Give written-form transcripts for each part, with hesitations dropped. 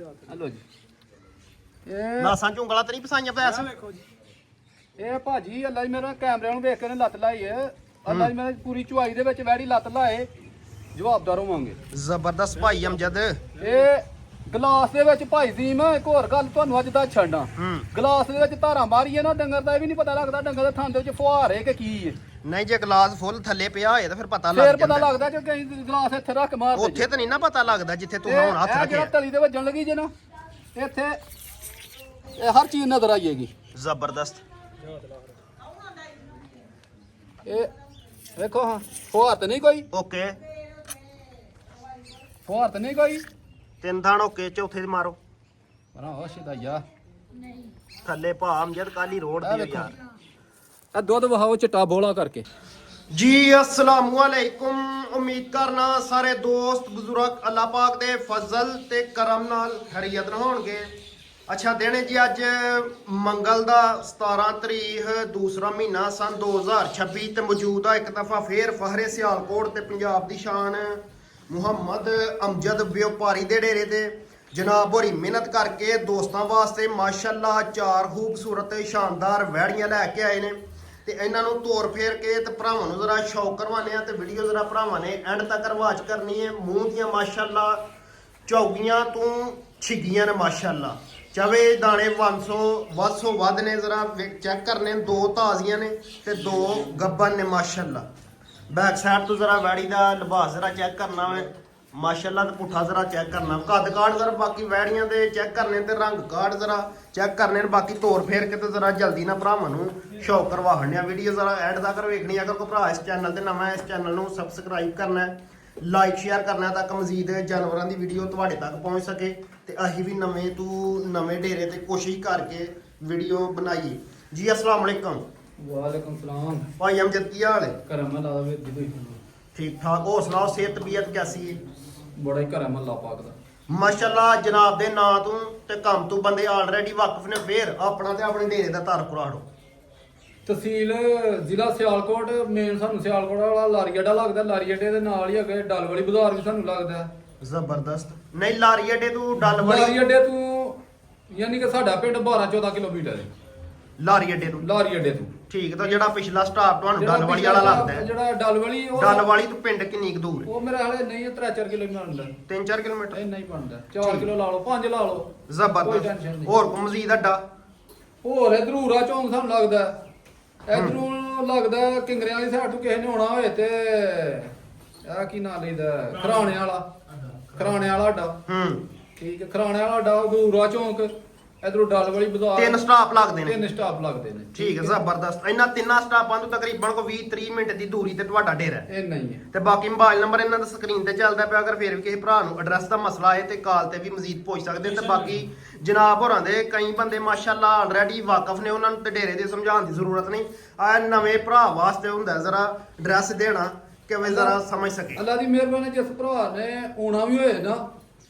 Hello ਜੀ ਨਾਸਾਂ ਝੁੰਗਲਾ ਤੇ ਨਹੀਂ ਪਸਾਈਆਂ ਪੈਸ ਵੇਖੋ ਜੀ ਇਹ ਭਾਜੀ ਅੱਲਾ ਜੀ ਮੇਰਾ ਕੈਮਰੇ ਨੂੰ ਵੇਖ ਕੇ ਨੇ ਲੱਤ ਲਾਈ ਹੈ ਅੱਲਾ ਜੀ ਮੈਂ ਪੂਰੀ ਚੁਆਈ ਦੇ ਵਿੱਚ ਵੈੜੀ ਲੱਤ ਲਾਏ ਜਵਾਬਦਾਰ ਹੋਵਾਂਗੇ। ਜ਼ਬਰਦਸਤ ਭਾਈ ਅਮਜਦ। ਇਹ ਗਲਾਸ ਦੇ ਵਿੱਚ ਭਾਈ ਜੀ ਮੈਂ ਇੱਕ ਹੋਰ ਗੱਲ ਤੁਹਾਨੂੰ ਅੱਜ ਦੱਸ ਛੱਡਾਂ। ਗਲਾਸ ਦੇ ਵਿੱਚ ਧਾਰਾਂ ਮਾਰੀਏ ਨਾ ਡੰਗਰ ਦਾ ਇਹ ਵੀ ਨਹੀਂ ਪਤਾ ਲੱਗਦਾ ਡੰਗਰ ਦੇ ਥਾਂ ਦੇ ਵਿੱਚ ਫੁਹਾਰ ਹੈ ਕਿ ਕੀ ਹੈ। ਨਹੀਂ ਜੇ ਗਲਾਸ ਫੁੱਲ ਥੱਲੇ ਪਿਆ ਹੋਏ ਤਾਂ ਫਿਰ ਪਤਾ ਲੱਗ ਫੇਰ ਜਾਂਦਾ। ਪਤਾ ਲੱਗਦਾ ਕਿ ਕਈ ਗਲਾਸ ਇੱਥੇ ਰੱਖ ਮਾਰਦੇ ਉੱਥੇ ਤਾਂ ਨਹੀਂ ਨਾ ਪਤਾ ਲੱਗਦਾ ਜਿੱਥੇ ਤੂੰ ਹੁਣ ਹੱਥ ਇਹ ਜਿਹੜਾ ਰੱਖਿਆ। ਤਲੀ ਦੇ ਵੱਜਣ ਲੱਗੀ ਜੇ ਨਾ ਇੱਥੇ ਇਹ ਹਰ ਚੀਜ਼ ਨਜ਼ਰ ਆਈਏਗੀ। ਜ਼ਬਰਦਸਤ। ਇਹ ਵੇਖੋ ਹਾਂ ਫੁਹਾਰ ਤੇ ਨਹੀਂ ਕੋਈ ਓਕੇ ਫੁਹਾਰ ਤੇ ਨਹੀਂ ਕੋਈ ਤਿੰਨ ਥਾਣ ਓਕੇ ਚੌਥੇ ਤੇ ਮਾਰੋ ਬਣਾ ਹੋਸ਼ਦਾ ਯਾ ਥੱਲੇ ਭਾ ਅਮਜਦ ਕਾਲੀ ਰੋਡ ਦੀ ਯਾਰ। ਇਹ ਦੁੱਧ ਵਹਾਓ ਚਟਾ ਬੋਲਾ ਕਰਕੇ। ਜੀ ਅਸਲਾਮੁ ਅਲੈਕੁਮ। ਉਮੀਦ ਕਰਨਾ ਸਾਰੇ ਦੋਸਤ ਬਜ਼ੁਰਗ ਅੱਲਾਹ ਪਾਕ ਦੇ ਫਜ਼ਲ ਤੇ ਕਰਮ ਨਾਲ ਖੈਰੀਅਤ ਨਾਲ ਹੋਣਗੇ। ਅੱਛਾ ਦਿਨ ਹੈ ਜੀ ਅੱਜ ਮੰਗਲ ਦਾ 17 ਤਰੀਕ ਦੂਸਰਾ ਮਹੀਨਾ ਸਨ 2026 ਤੇ ਮੌਜੂਦਾ ਇੱਕ ਦਫਾ ਫੇਰ ਫਹਰੇ ਸਿਆਲਕੋਟ ਤੇ ਪੰਜਾਬ ਦੀ ਸ਼ਾਨ ਮੁਹੰਮਦ ਅਮਜਦ ਵਪਾਰੀ ਦੇ ਡੇਰੇ ਤੇ ਜਨਾਬ ਹੋਰੀ ਮਿਹਨਤ ਕਰਕੇ ਦੋਸਤਾਂ ਵਾਸਤੇ ਮਾਸ਼ਾਅੱਲਾ ਚਾਰ ਖੂਬਸੂਰਤ ਸ਼ਾਨਦਾਰ ਵਹਿੜੀਆਂ ਲੈ ਕੇ ਆਏ ਨੇ ਤੇ ਇਹਨਾਂ ਨੂੰ ਤੋਰ ਫੇਰ ਕੇ ਤੇ ਭਰਾਵਾਂ ਨੂੰ ਜ਼ਰਾ ਸ਼ੌਕ ਕਰਵਾਣੇ ਆ ਤੇ ਵੀਡੀਓ ਜ਼ਰਾ ਭਰਾਵਾਂ ਨੇ ਐਂਡ ਤੱਕ ਵਾਚ ਕਰਨੀ ਹੈ। ਮੂੰਹ ਦੀਆਂ ਮਾਸ਼ਾਅੱਲਾ ਚੌਗੀਆਂ ਤੋਂ ਛਿੱਗੀਆਂ ਨੇ ਮਾਸ਼ਾਅੱਲਾ ਚਵੇ ਦਾਣੇ 500 ਵੱਧ ਨੇ ਜ਼ਰਾ ਚੈੱਕ ਕਰਨੇ। ਦੋ ਤਾਜ਼ੀਆਂ ਨੇ ਤੇ ਦੋ ਗੱਬਨ ਨੇ ਮਾਸ਼ਾਅੱਲਾ। ਬੈਕ ਸਾਈਡ ਤੋਂ ਜ਼ਰਾ ਵੈੜੀ ਦਾ ਲਿਬਾਸ ਜ਼ਰਾ ਚੈੱਕ ਕਰਨਾ ਵੇ ਮਾਸ਼ਾਅੱਲਾ ਤੇ ਪੁੱਠਾ ਜ਼ਰਾ ਚੈੱਕ ਕਰਨਾ ਕੱਦ ਕਾਠ ਜ਼ਰਾ ਬਾਕੀ ਵੈੜੀਆਂ ਦੇ ਚੈੱਕ ਕਰਨੇ ਤੇ ਰੰਗ ਕਾਠ ਜ਼ਰਾ ਚੈੱਕ ਕਰਨੇ ਬਾਕੀ ਤੋਰ ਫੇਰ ਕੇ ਤੇ ਜ਼ਰਾ ਜਲਦੀ ਨਾ ਭਰਾਵਾਂ ਨੂੰ ਸ਼ੌਕ ਕਰਵਾਉਣੇ ਆ। ਵੀਡੀਓ ਜ਼ਰਾ ਐਡ ਤੱਕ ਵੇਖਣੀ ਅਗਰ ਕੋਈ ਭਰਾ ਇਸ ਚੈਨਲ ਤੇ ਨਵਾਂ ਹੈ ਇਸ ਚੈਨਲ ਨੂੰ ਸਬਸਕ੍ਰਾਈਬ ਕਰਨਾ ਹੈ ਲਾਈਕ ਸ਼ੇਅਰ ਕਰਨਾ ਤਾਂ ਕਿ ਮਜ਼ੀਦ ਜਾਨਵਰਾਂ ਦੀ ਵੀਡੀਓ ਤੁਹਾਡੇ ਤੱਕ ਪਹੁੰਚ ਸਕੇ ਤੇ ਅਸੀਂ ਵੀ ਨਵੇਂ ਡੇਰੇ ਤੇ ਕੋਸ਼ਿਸ਼ ਕਰਕੇ ਵੀਡੀਓ ਬਣਾਈਏ। ਜੀ ਅਸਲਾਮ ਅਲੈਕਮ। ਵਾਲੇਕੁਮ ਸਲਾਮ ਭਾਈ ਅਮਜਦ ਕੀ ਹਾਲ ਹੈ? ਕਰਮ ਅੱਲਾ ਵੇ ਜੀ ਠੀਕ ਠਾਕ ਹੋਰ ਸੁਣਾਓ ਸਿਹਤ ਤਬੀਅਤ ਕੈਸੀ ਹੈ? ਬੜਾ ਹੀ ਕਰਮ ਅੱਲਾ ਪਾਕ ਦਾ ਮਾਸ਼ਾਅੱਲਾ ਜਨਾਬ ਦੇ ਨਾਂ ਤੋਂ ਤੇ ਕੰਮ ਤੋਂ ਬੰਦੇ ਆਲਰੇਡੀ ਵਾਕਿਫ ਨੇ ਫੇਰ ਆਪਣਾ ਤੇ ਆਪਣੇ ਡੇਰੇ ਦਾ ਤਾਰ ਕੁਰਾੜੋ। ਤਹਿਸੀਲ ਜ਼ਿਲ੍ਹਾ ਸਿਆਲਕੋਟ ਮੇਨ ਸਾਨੂੰ ਸਿਆਲਕੋਟ ਵਾਲਾ ਲਾਰੀ ਅੱਡਾ ਲੱਗਦਾ। ਲਾਰੀ ਅੱਡੇ ਦੇ ਨਾਲ ਹੀ ਹੈਗੇ ਡੱਲ ਵਾਲੀ ਬਾਜ਼ਾਰ ਵੀ ਸਾਨੂੰ ਲੱਗਦਾ। ਜ਼ਬਰਦਸਤ। ਨਹੀਂ ਲਾਰੀ ਅੱਡੇ ਤੋਂ ਡੱਲ ਲਾਰੀ ਵਾਲੀ ਅੱਡੇ ਤੋਂ ਯਾਨੀ ਕਿ ਸਾਡਾ ਪਿੰਡ 12-14 ਕਿਲੋਮੀਟਰ ਹੈ ਲਾਰੀ ਅੱਡੇ ਤੋਂ ਲਾਰੀ ਅੱਡੇ ਤੋਂ। ਠੀਕ ਤਾਂ ਜਿਹੜਾ ਪਿਛਲਾ ਸਟਾਪ ਤੁਹਾਨੂੰ ਡੱਲ ਵਾਲੀ ਵਾਲਾ ਲੱਗਦਾ ਹੈ ਜਿਹੜਾ ਡੱਲ ਵਾਲੀ ਉਹ ਡੱਲ ਵਾਲੀ ਤੋਂ ਪਿੰਡ ਕਿੰਨੀ ਕੁ ਦੂਰ ਹੈ? ਉਹ ਮੇਰੇ ਹਾਲੇ ਨਹੀਂ 3-4 ਕਿਲੋਮੀਟਰ ਹੁੰਦਾ। 3-4 ਕਿਲੋਮੀਟਰ। ਇਹ ਨਹੀਂ ਬਣਦਾ 4 ਕਿਲੋ ਲਾ ਲਓ 5 ਲਾ ਲਓ ਕੋਈ ਜ਼ਬਰਦਸਤ। ਟੈਨਸ਼ਨ ਨਹੀਂ। ਹੋਰ ਕੋ ਮਜ਼ੀਦ ਅੱਡਾ ਹੋਰ ਇਧਰੂਰਾ ਚੌਂਕ ਸਾਨੂੰ ਲੱਗਦਾ ਇਧਰੋਂ ਲੱਗਦਾ ਕਿੰਗਰਿਆਂ ਵਾਲੀ ਸਾਈਡ ਤੋਂ ਕਿਸੇ ਨੇ ਆਉਣਾ ਹੋਏ ਤੇ ਆ ਕੀ ਨਾਂ ਲਈਦਾ ਖਰਾਣੇ ਵਾਲਾ ਅੱਡਾ। ਠੀਕ ਹੈ ਖਰਾਣੇ ਵਾਲਾ ਅੱਡਾ ਦੂਰਾ ਚੌਂਕ ਇਧਰੋਂ ਡੱਲ ਵਾਲੀ ਬਾਜ਼ਾਰ ਤਿੰਨ ਸਟਾਪ ਲੱਗਦੇ ਨੇ। ਤਿੰਨ ਸਟਾਪ ਲੱਗਦੇ ਨੇ। ਠੀਕ ਹੈ ਜ਼ਬਰਦਸਤ। ਇਹਨਾਂ ਤਿੰਨਾਂ ਸਟਾਪਾਂ ਤੋਂ ਤਕਰੀਬਨ ਕੋ 20-30 ਮਿੰਟ ਦੀ ਦੂਰੀ ਤੇ ਤੁਹਾਡਾ ਡੇਰਾ ਹੈ। ਇਹ ਨਹੀਂ ਹੈ ਤੇ ਬਾਕੀ ਮੋਬਾਈਲ ਨੰਬਰ ਇਹਨਾਂ ਦਾ ਸਕਰੀਨ ਤੇ ਚੱਲਦਾ ਪਿਆ ਅਗਰ ਫਿਰ ਵੀ ਕਿਸੇ ਭਰਾ ਨੂੰ ਐਡਰੈਸ ਦਾ ਮਸਲਾ ਹੈ ਤੇ ਕਾਲ ਤੇ ਵੀ ਮਜ਼ੀਦ ਪੁੱਛ ਸਕਦੇ ਤੇ ਬਾਕੀ ਜਨਾਬ ਹੋਰਾਂ ਦੇ ਕਈ ਬੰਦੇ ਮਾਸ਼ਾਅੱਲਾ ਆਲਰੇਡੀ ਵਾਕਿਫ ਨੇ ਉਹਨਾਂ ਨੂੰ ਤੇ ਡੇਰੇ ਦੇ ਸਮਝਾਉਣ ਦੀ ਜ਼ਰੂਰਤ ਨਹੀਂ। ਆ ਨਵੇਂ ਭਰਾ ਵਾਸਤੇ ਹੁੰਦਾ ਜ਼ਰਾ ਐਡਰੈਸ ਦੇਣਾ ਕਿਵੇਂ ਜ਼ਰਾ ਸਮਝ ਸਕੇ। ਅੱਲਾ ਦੀ ਮਿਹਰਬਾਨੀ ਜਿਸ ਭਰਾ ਨੇ ਆਉਣਾ ਵੀ ਹੋਏ ਨਾ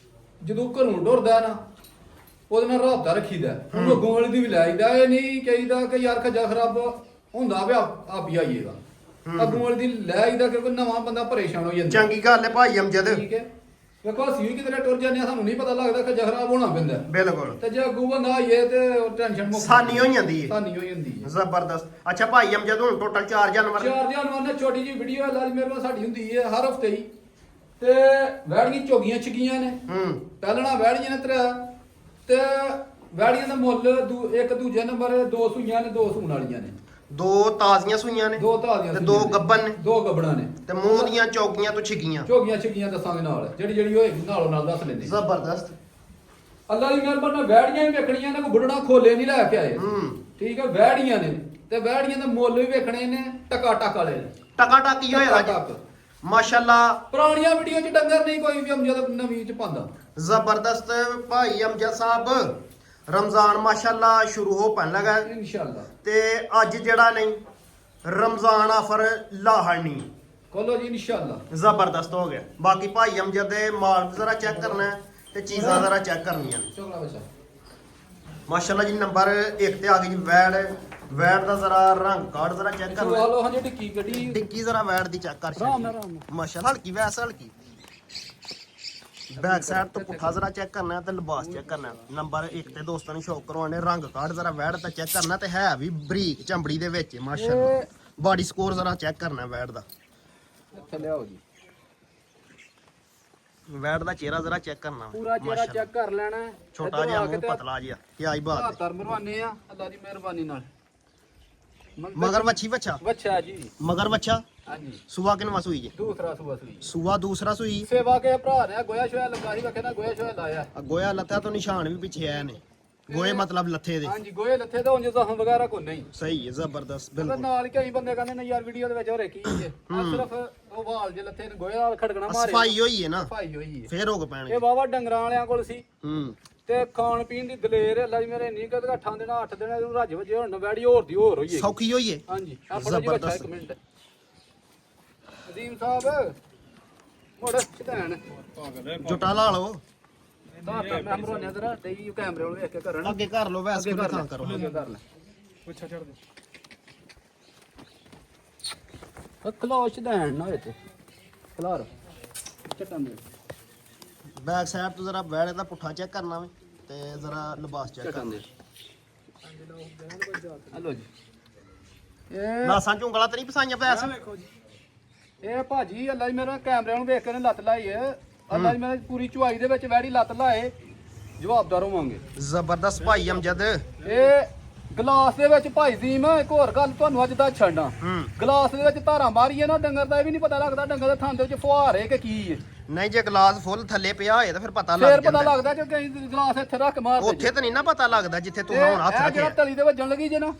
ਜਦੋਂ ਘਰੋਂ ਡੁਰਦਾ ਨਾ ਉਹਦੇ ਨਾਲ ਰਾਬਤਾ ਰੱਖੀਦਾ ਉਹਨੂੰ ਅੱਗੋਂ ਵਾਲੀ ਦੀ ਵੀ ਲੈ ਆਈਦਾ। ਇਹ ਨਹੀਂ ਕਹੀਦਾ ਕਿ ਯਾਰ ਖੱਜਾ ਖਰਾਬ ਹੁੰਦਾ ਵੀ ਆਪ ਹੀ ਆਈਏਗਾ ਅੱਗੋਂ ਵਾਲੀ ਦੀ ਲੈ ਆਈਦਾ ਕਿਉਂਕਿ ਨਵਾਂ ਬੰਦਾ ਪਰੇਸ਼ਾਨ ਹੋ ਜਾਂਦਾ। ਚੰਗੀ ਗੱਲ ਹੈ ਭਾਈ ਅਮਜਦ। ਠੀਕ ਹੈ ਵੇਖੋ ਅਸੀਂ ਵੀ ਕਿਤੇ ਟੁਰ ਜਾਂਦੇ ਆ ਸਾਨੂੰ ਨਹੀਂ ਪਤਾ ਲੱਗਦਾ ਖੱਜਾ ਖਰਾਬ ਹੋਣਾ ਪੈਂਦਾ ਬਿਲਕੁਲ ਤੇ ਜੇ ਅੱਗੋਂ ਬੰਦਾ ਆਈਏ ਤੇ ਟੈਨਸ਼ਨ ਮੁੱਕ ਸਾਨੀ ਹੋ ਜਾਂਦੀ ਹੈ। ਸਾਨੀ ਹੋ ਜਾਂਦੀ ਹੈ। ਜ਼ਬਰਦਸਤ। ਅੱਛਾ ਭਾਈ ਅਮਜਦ ਹੁਣ ਟੋਟਲ 4 ਜਾਨਵਰ 4 ਜਾਨਵਰ ਨੇ ਛੋਟੀ ਜਿਹੀ ਵੀਡੀਓ ਅੱਲਾ ਦੀ ਮਿਹਰਬਾਨੀ ਸਾਡੀ ਹੁੰਦੀ ਹੈ ਹਰ ਹਫਤੇ ਹੀ ਤੇ ਵੈੜੀਆਂ ਝੋਗੀਆਂ ਛਕੀਆਂ ਨੇ ਪਹਿਲਣਾ ਵੈੜੀਆਂ ਨੇ ਤੇ ਵੈੜੀਆਂ ਦਾ ਮੁੱਲ ਇੱਕ ਦੂਜੇ ਨੰਬਰ 2 ਸੂਈਆਂ ਨੇ 2 ਸੂਣ ਵਾਲੀਆਂ ਨੇ ਦੋ ਤਾਜ਼ੀਆਂ ਸੂਈਆਂ ਨੇ 2 ਤਾਜ਼ੀਆਂ ਤੇ 2 ਗੱਬਨ ਨੇ 2 ਗੱਬੜਾਂ ਨੇ ਤੇ ਮੂੰਹ ਦੀਆਂ ਚੌਕੀਆਂ ਤੋਂ ਛਿੱਗੀਆਂ ਝੋਗੀਆਂ ਛਕੀਆਂ ਦੱਸਾਂਗੇ ਨਾਲ ਜਿਹੜੀ ਹੋਏਗੀ ਨਾਲੋਂ ਨਾਲ ਦੱਸ ਲੈਂਦੇ ਜ਼ਬਰਦਸਤ। ਅੱਲਾ ਦੀ ਮਿਹਰਬਾਨੀ ਨਾਲ ਵੈੜੀਆਂ ਵੀ ਵੇਖਣੀਆਂ ਨੇ ਕੋਈ ਬੁੱਢਣਾ ਖੋਲੇ ਨਹੀਂ ਲੈ ਕੇ ਆਏ। ਠੀਕ ਹੈ ਵੈੜੀਆਂ ਨੇ ਤੇ ਵੈੜੀਆਂ ਦੇ ਮੁੱਲ ਵੀ ਵੇਖਣੇ ਨੇ ਟਕ ਵਾਲੇ ਟਕਾ ਟਾਕੀ ਹੋਏਗਾ ਜੀ ਮਾਸ਼ਾਅੱਲਾ। ਪੁਰਾਣੀਆਂ ਵੀਡੀਓ 'ਚ ਡੰਗਰ ਨਹੀਂ ਕੋਈ ਵੀ ਅਮਜਦ ਨਵੀਂ 'ਚ ਪਾਉਂਦਾ। ਜ਼ਬਰਦਸਤ ਭਾਈ ਅਮਜਦ ਸਾਹਿਬ ਰਮਜ਼ਾਨ ਮਾਸ਼ਾਅੱਲਾ ਸ਼ੁਰੂ ਹੋ ਪੈਣ ਲੱਗਾ ਇਨਸ਼ਾਅੱਲਾ ਤੇ ਅੱਜ ਜਿਹੜਾ ਨਹੀਂ ਰਮਜ਼ਾਨ ਆਫਰ ਲਾਹਣੀ ਕੋਲੋ ਜੀ ਇਨਸ਼ਾਅੱਲਾ ਜ਼ਬਰਦਸਤ ਹੋ ਗਿਆ। ਬਾਕੀ ਭਾਈ ਅਮਜਦ ਦੇ ਮਾਲ ਜ਼ਰਾ ਚੈੱਕ ਕਰਨਾ ਹੈ ਤੇ ਚੀਜ਼ਾਂ ਜ਼ਰਾ ਚੈੱਕ ਕਰਨੀਆਂ ਨੇ ਚੋਕਲਾ ਬੱਚਾ ਮਾਸ਼ਾਅੱਲਾ ਜੀ। ਨੰਬਰ 1 ਤੇ ਆ ਗਈ ਜੀ ਵੈੜ ਦਾ ਜ਼ਰਾ ਰੰਗ ਕਾਰਡ ਜ਼ਰਾ ਚੈੱਕ ਕਰਨਾ ਚਲੋ ਲੋ ਹਾਂ ਜਿਹੜੀ ਕੀ ਗੱਡੀ ਡਿੱਕੀ ਜ਼ਰਾ ਵੈੜ ਦੀ ਚੈੱਕ ਕਰ ਆਰਾਮ ਨਾਲ ਮਾਸ਼ਾਅੱਲਾ। ਹਲਕੀ ਵੈਸ ਹਲਕੀ ਬੈਕ ਸਾਈਡ ਤੋਂ ਪੁੱਠਾ ਜ਼ਰਾ ਚੈੱਕ ਕਰਨਾ ਹੈ ਤੇ ਲਿਬਾਸ ਚੈੱਕ ਕਰਨਾ ਹੈ। ਨੰਬਰ 1 ਤੇ ਦੋਸਤਾਂ ਨੂੰ ਸ਼ੌਕ ਕਰਵਾਉਣੇ ਰੰਗ ਕਾਰਡ ਜ਼ਰਾ ਵੈੜ ਤਾਂ ਚੈੱਕ ਕਰਨਾ ਤੇ ਹੈ ਵੀ ਬਰੀਕ ਚਮੜੀ ਦੇ ਵਿੱਚ ਮਾਸ਼ਾਅੱਲਾ। ਬਾਡੀ ਸਕੋਰ ਜ਼ਰਾ ਚੈੱਕ ਕਰਨਾ ਵੈੜ ਦਾ। ਇੱਥੇ ਲਿਆਓ ਜੀ ਵੈੜ ਦਾ ਚਿਹਰਾ ਜ਼ਰਾ ਚੈੱਕ ਕਰਨਾ ਪੂਰਾ ਚਿਹਰਾ ਚੈੱਕ ਕਰ ਲੈਣਾ ਹੈ। ਛੋਟਾ ਜਿਹਾ ਮੂੰਹ ਪਤਲਾ ਜਿਹਾ ਕੀ ਆਈ ਬਾਤ ਹੈ। ਧਰ ਮਰਵਾਨੇ ਆ ਅੱਲਾ ਦੀ ਮਿਹਰਬਾਨੀ ਨਾਲ। ਮਗਰ ਵੱਛੀ ਵੱਛਾ ਬੱਚਾ ਜੀ ਮਗਰ ਵੱਛਾ ਹਾਂਜੀ ਸੂਆ ਕਿਨਵਾ ਸੂਈ ਜੀ ਦੂਸਰਾ ਸੂਆ ਸੂਈ ਸੂਆ ਦੂਸਰਾ ਸੂਈ ਸੇਵਾ ਕੇ ਭਰਾ ਨੇ ਗੋਇਆ ਸ਼ੋਇਆ ਲੱਗਾ ਸੀ ਵੇਖੇ ਨਾ ਗੋਇਆ ਸ਼ੋਇਆ ਲਾਇਆ ਗੋਇਆ ਲੱਥਾ ਤੋਂ ਨਿਸ਼ਾਨ ਵੀ ਪਿੱਛੇ ਆਏ ਨੇ ਗੋਏ ਮਤਲਬ ਲੱਥੇ ਦੇ ਹਾਂਜੀ ਗੋਏ ਲੱਥੇ ਤਾਂ ਉਂਝ ਜ਼ਖਮ ਵਗੈਰਾ ਕੋਈ ਨਹੀਂ ਸਹੀ ਹੈ ਜ਼ਬਰਦਸਤ ਉਹਦੇ ਬਿਲਕੁਲ ਨਾਲ ਕਈ ਬੰਦੇ ਕਹਿੰਦੇ ਨੇ ਯਾਰ ਵੀਡੀਓ ਦੇ ਵਿੱਚ ਹੋ ਕੀ ਹੈ ਸਿਰਫ ਉਹ ਵਾਲ ਜੇ ਲੱਥੇ ਨੇ ਗੋਏ ਨਾਲ ਖੜਕਣਾ ਮਾਰੇ ਸਫਾਈ ਹੋਈ ਹੈ ਨਾ ਸਫਾਈ ਹੋਈ ਹੈ ਫੇਰ ਹੋ ਪੈਣਗੇ ਇਹ ਵਾਵਾ ਡੰਗਰਾਂ ਵਾਲਿਆਂ ਕੋਲ ਸੀ ਹੂੰ ਤੇ ਖਾਣ ਪੀਣ ਦੀ ਦਲੇਰ ਅੱਲਾ ਜੀ ਮੇਰੇ ਨਹੀਂ ਕਦ 8 ਦਿਨ 8 ਦਿਨ ਇਹਨੂੰ ਰੱਜ ਵਜੇ ਹੁਣ ਵੈੜੀ ਹੋਰ ਦੀ ਹੋਰ ਹੋਈ ਹੈ ਸੌਖੀ ਹੋਈ ਹੈ ਹਾਂਜੀ ਆ ਫੜੋ ਜੀ ਬੱਚਾ ਇੱਕ ਮਿੰਟ ਅਜ਼ੀਮ ਸਾਹਿਬ ਮੋੜ ਚਟਾਣ ਜੁਟਾ ਲਾ ਲਓ ਤਾਂ ਮੈਂ ਮਰੋਨੇ ਤੇਰਾ ਤੇ ਕੈਮਰੇ ਨੂੰ ਵੇਖ ਕੇ ਕਰਨ ਅੱਗੇ ਕਰ ਲਓ ਵੈਸ ਕੋਈ ਥਾਂ ਕਰੋ ਅੱਗੇ ਕਰ ਲੈ ਪੁੱਛਾ ਛੱਡ ਦੇ ਕਲੋਸ਼ ਦੇਣ ਨਾ ਵਿੱਚ ਖਲਾਰ ਚਟਾਂ ਦੇ ਬੈਕ ਸਾਈਡ ਤੋਂ ਜ਼ਰਾ ਵੈੜੇ ਦਾ ਪੁੱਠਾ ਚੈੱਕ ਕਰਨਾ ਵੇ ਤੇ ਜ਼ਰਾ ਲਿਬਾਸ ਚੈੱਕ ਚਟਾਂ ਕਰਨਾ ਦੇ ਹਲੋ ਜੀ ਇਹ ਨਾਸਾਂ ਝੁੰਗਲਾ ਤੇ ਨਹੀਂ ਪਸਾਈਆਂ ਵੈਸ ਵੇਖੋ ਜੀ ਇਹ ਭਾਜੀ ਅੱਲਾ ਜੀ ਮੇਰਾ ਕੈਮਰੇ ਨੂੰ ਵੇਖ ਕੇ ਨੇ ਲੱਤ ਲਾਈ ਹੈ ਅੱਲਾ ਜੀ ਮੇਰੇ ਪੂਰੀ ਚੁਆਈ ਦੇ ਵਿੱਚ ਵੈੜੀ ਲੱਤ ਲਾਏ ਜਵਾਬਦਾਰ ਹੋਵਾਂਗੇ ਜ਼ਬਰਦਸਤ ਭਾਈ ਅਮਜਦ ਇਹ ਗਲਾਸ ਦੇ ਵਿੱਚ ਭਾਈ ਜ਼ੀਮ ਇੱਕ ਹੋਰ ਗੱਲ ਤੁਹਾਨੂੰ ਅੱਜ ਦੱਸ ਛੱਡਾਂ ਹੂੰ ਗਲਾਸ ਦੇ ਵਿੱਚ ਧਾਰਾਂ ਮਾਰੀਏ ਨਾ ਡੰਗਰ ਦਾ ਇਹ ਵੀ ਨਹੀਂ ਪਤਾ ਲੱਗਦਾ ਡੰਗਰ ਦੇ ਥਾਂ ਦੇ ਵਿੱਚ ਫੁਹਾਰੇ ਕਿ ਕੀ ਹੈ ਨਹੀਂ ਜੇ ਗਲਾਸ ਫੁੱਲ ਥੱਲੇ ਪਿਆ ਹੋਏ ਤਾਂ ਫਿਰ ਪਤਾ ਫੇਰ ਲੱਗ ਪਤਾ ਜਾਂਦਾ ਲੱਗਦਾ ਕਿ ਕਈ ਗਲਾਸ ਇੱਥੇ ਰੱਖ ਮਾਰਦੇ ਉੱਥੇ ਤਾਂ ਨਹੀਂ ਨਾ ਪਤਾ ਲੱਗਦਾ ਜਿੱਥੇ ਤੂੰ ਹੁਣ ਹੱਥ ਇਹ ਜਿਹੜਾ ਰੱਖਿਆ ਤਲੀ ਦੇ ਵੱਜਣ ਲੱਗੀ ਜੇ ਨਾ